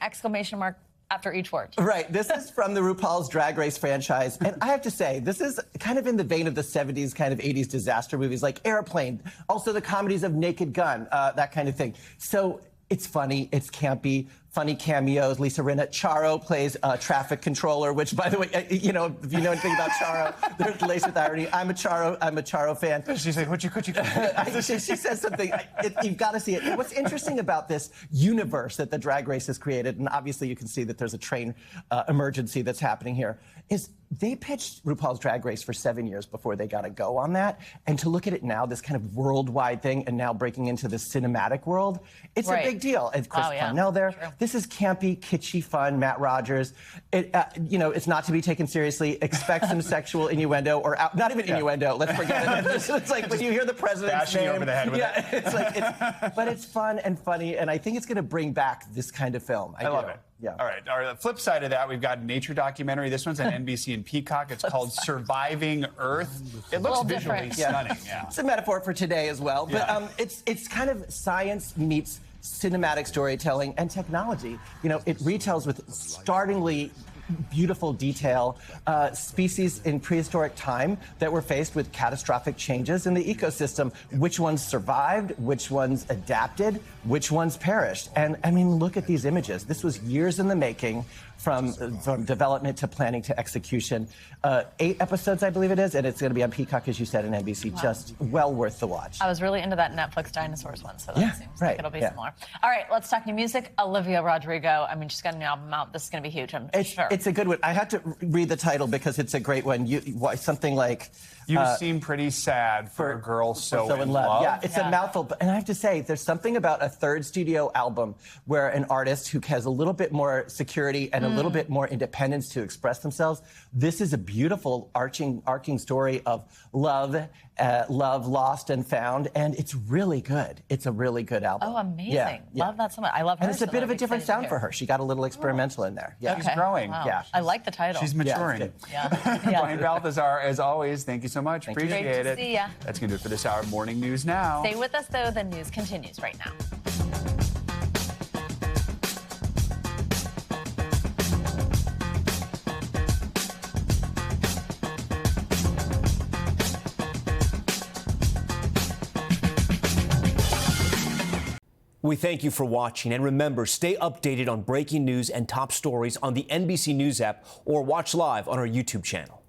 After each word. Right. This is from the RuPaul's Drag Race franchise. And I have to say, this is kind of in the vein of the 70s, kind of 80s disaster movies like Airplane, also the comedies of Naked Gun, that kind of thing. So it's funny, it's campy, funny cameos. Lisa Rinna. Charo plays a traffic controller, which, by the way, if you know anything about Charo, there's laced with irony. I'm a Charo fan. She's like, she says something. You've got to see it. What's interesting about this universe that the Drag Race has created, and obviously you can see that there's a train emergency that's happening here, is they pitched RuPaul's Drag Race for 7 years before they got a go on that. And to look at it now, this kind of worldwide thing, and now breaking into this cinematic world, it's a big deal. And Chris Cornell there. True. This is campy, kitschy fun. Matt Rogers. It's not to be taken seriously. Expect some sexual innuendo or not even innuendo. Let's forget it. It's like when you hear the president's name. Over the head with it. It's like, but it's fun and funny, and I think it's going to bring back this kind of film. I love it. Yeah. All right. The flip side of that, we've got a nature documentary. This one's on NBC and Peacock. It's called Surviving Earth. It looks visually stunning. Yeah. It's a metaphor for today as well. But it's kind of science meets cinematic storytelling and technology. You know, it retells with startlingly beautiful detail species in prehistoric time that were faced with catastrophic changes in the ecosystem. Which ones survived, which ones adapted, which ones perished. And I mean, look at these images. This was years in the making, from development to planning to execution. 8 episodes, I believe it is, and it's going to be on Peacock, as you said, and NBC. Wow. Just well worth the watch. I was really into that Netflix Dinosaurs one, so that seems like it'll be similar. All right, let's talk new music. Olivia Rodrigo. I mean, she's got a new album out. This is going to be huge, I'm sure. It's a good one. I had to read the title because it's a great one. Something like... You seem pretty sad for a girl so in love. Yeah, it's a mouthful. And I have to say, there's something about a third studio album where an artist who has a little bit more security and a little bit more independence to express themselves. This is a beautiful arcing story of love Love, Lost and Found, and it's really good. It's a really good album. Oh, amazing. Yeah. Love that so much. I love her. And it's a so bit of a I'm different excited to sound hear. for her. She got a little experimental in there. Yeah. Okay. She's growing. Wow. Yeah. I like the title. She's maturing. Yeah. Brian Balthazar, as always, thank you so much. Thank you. Appreciate Great it. to see ya. That's going to do it for this hour of Morning News Now. Stay with us, though. The news continues right now. We thank you for watching, and remember, stay updated on breaking news and top stories on the NBC News app or watch live on our YouTube channel.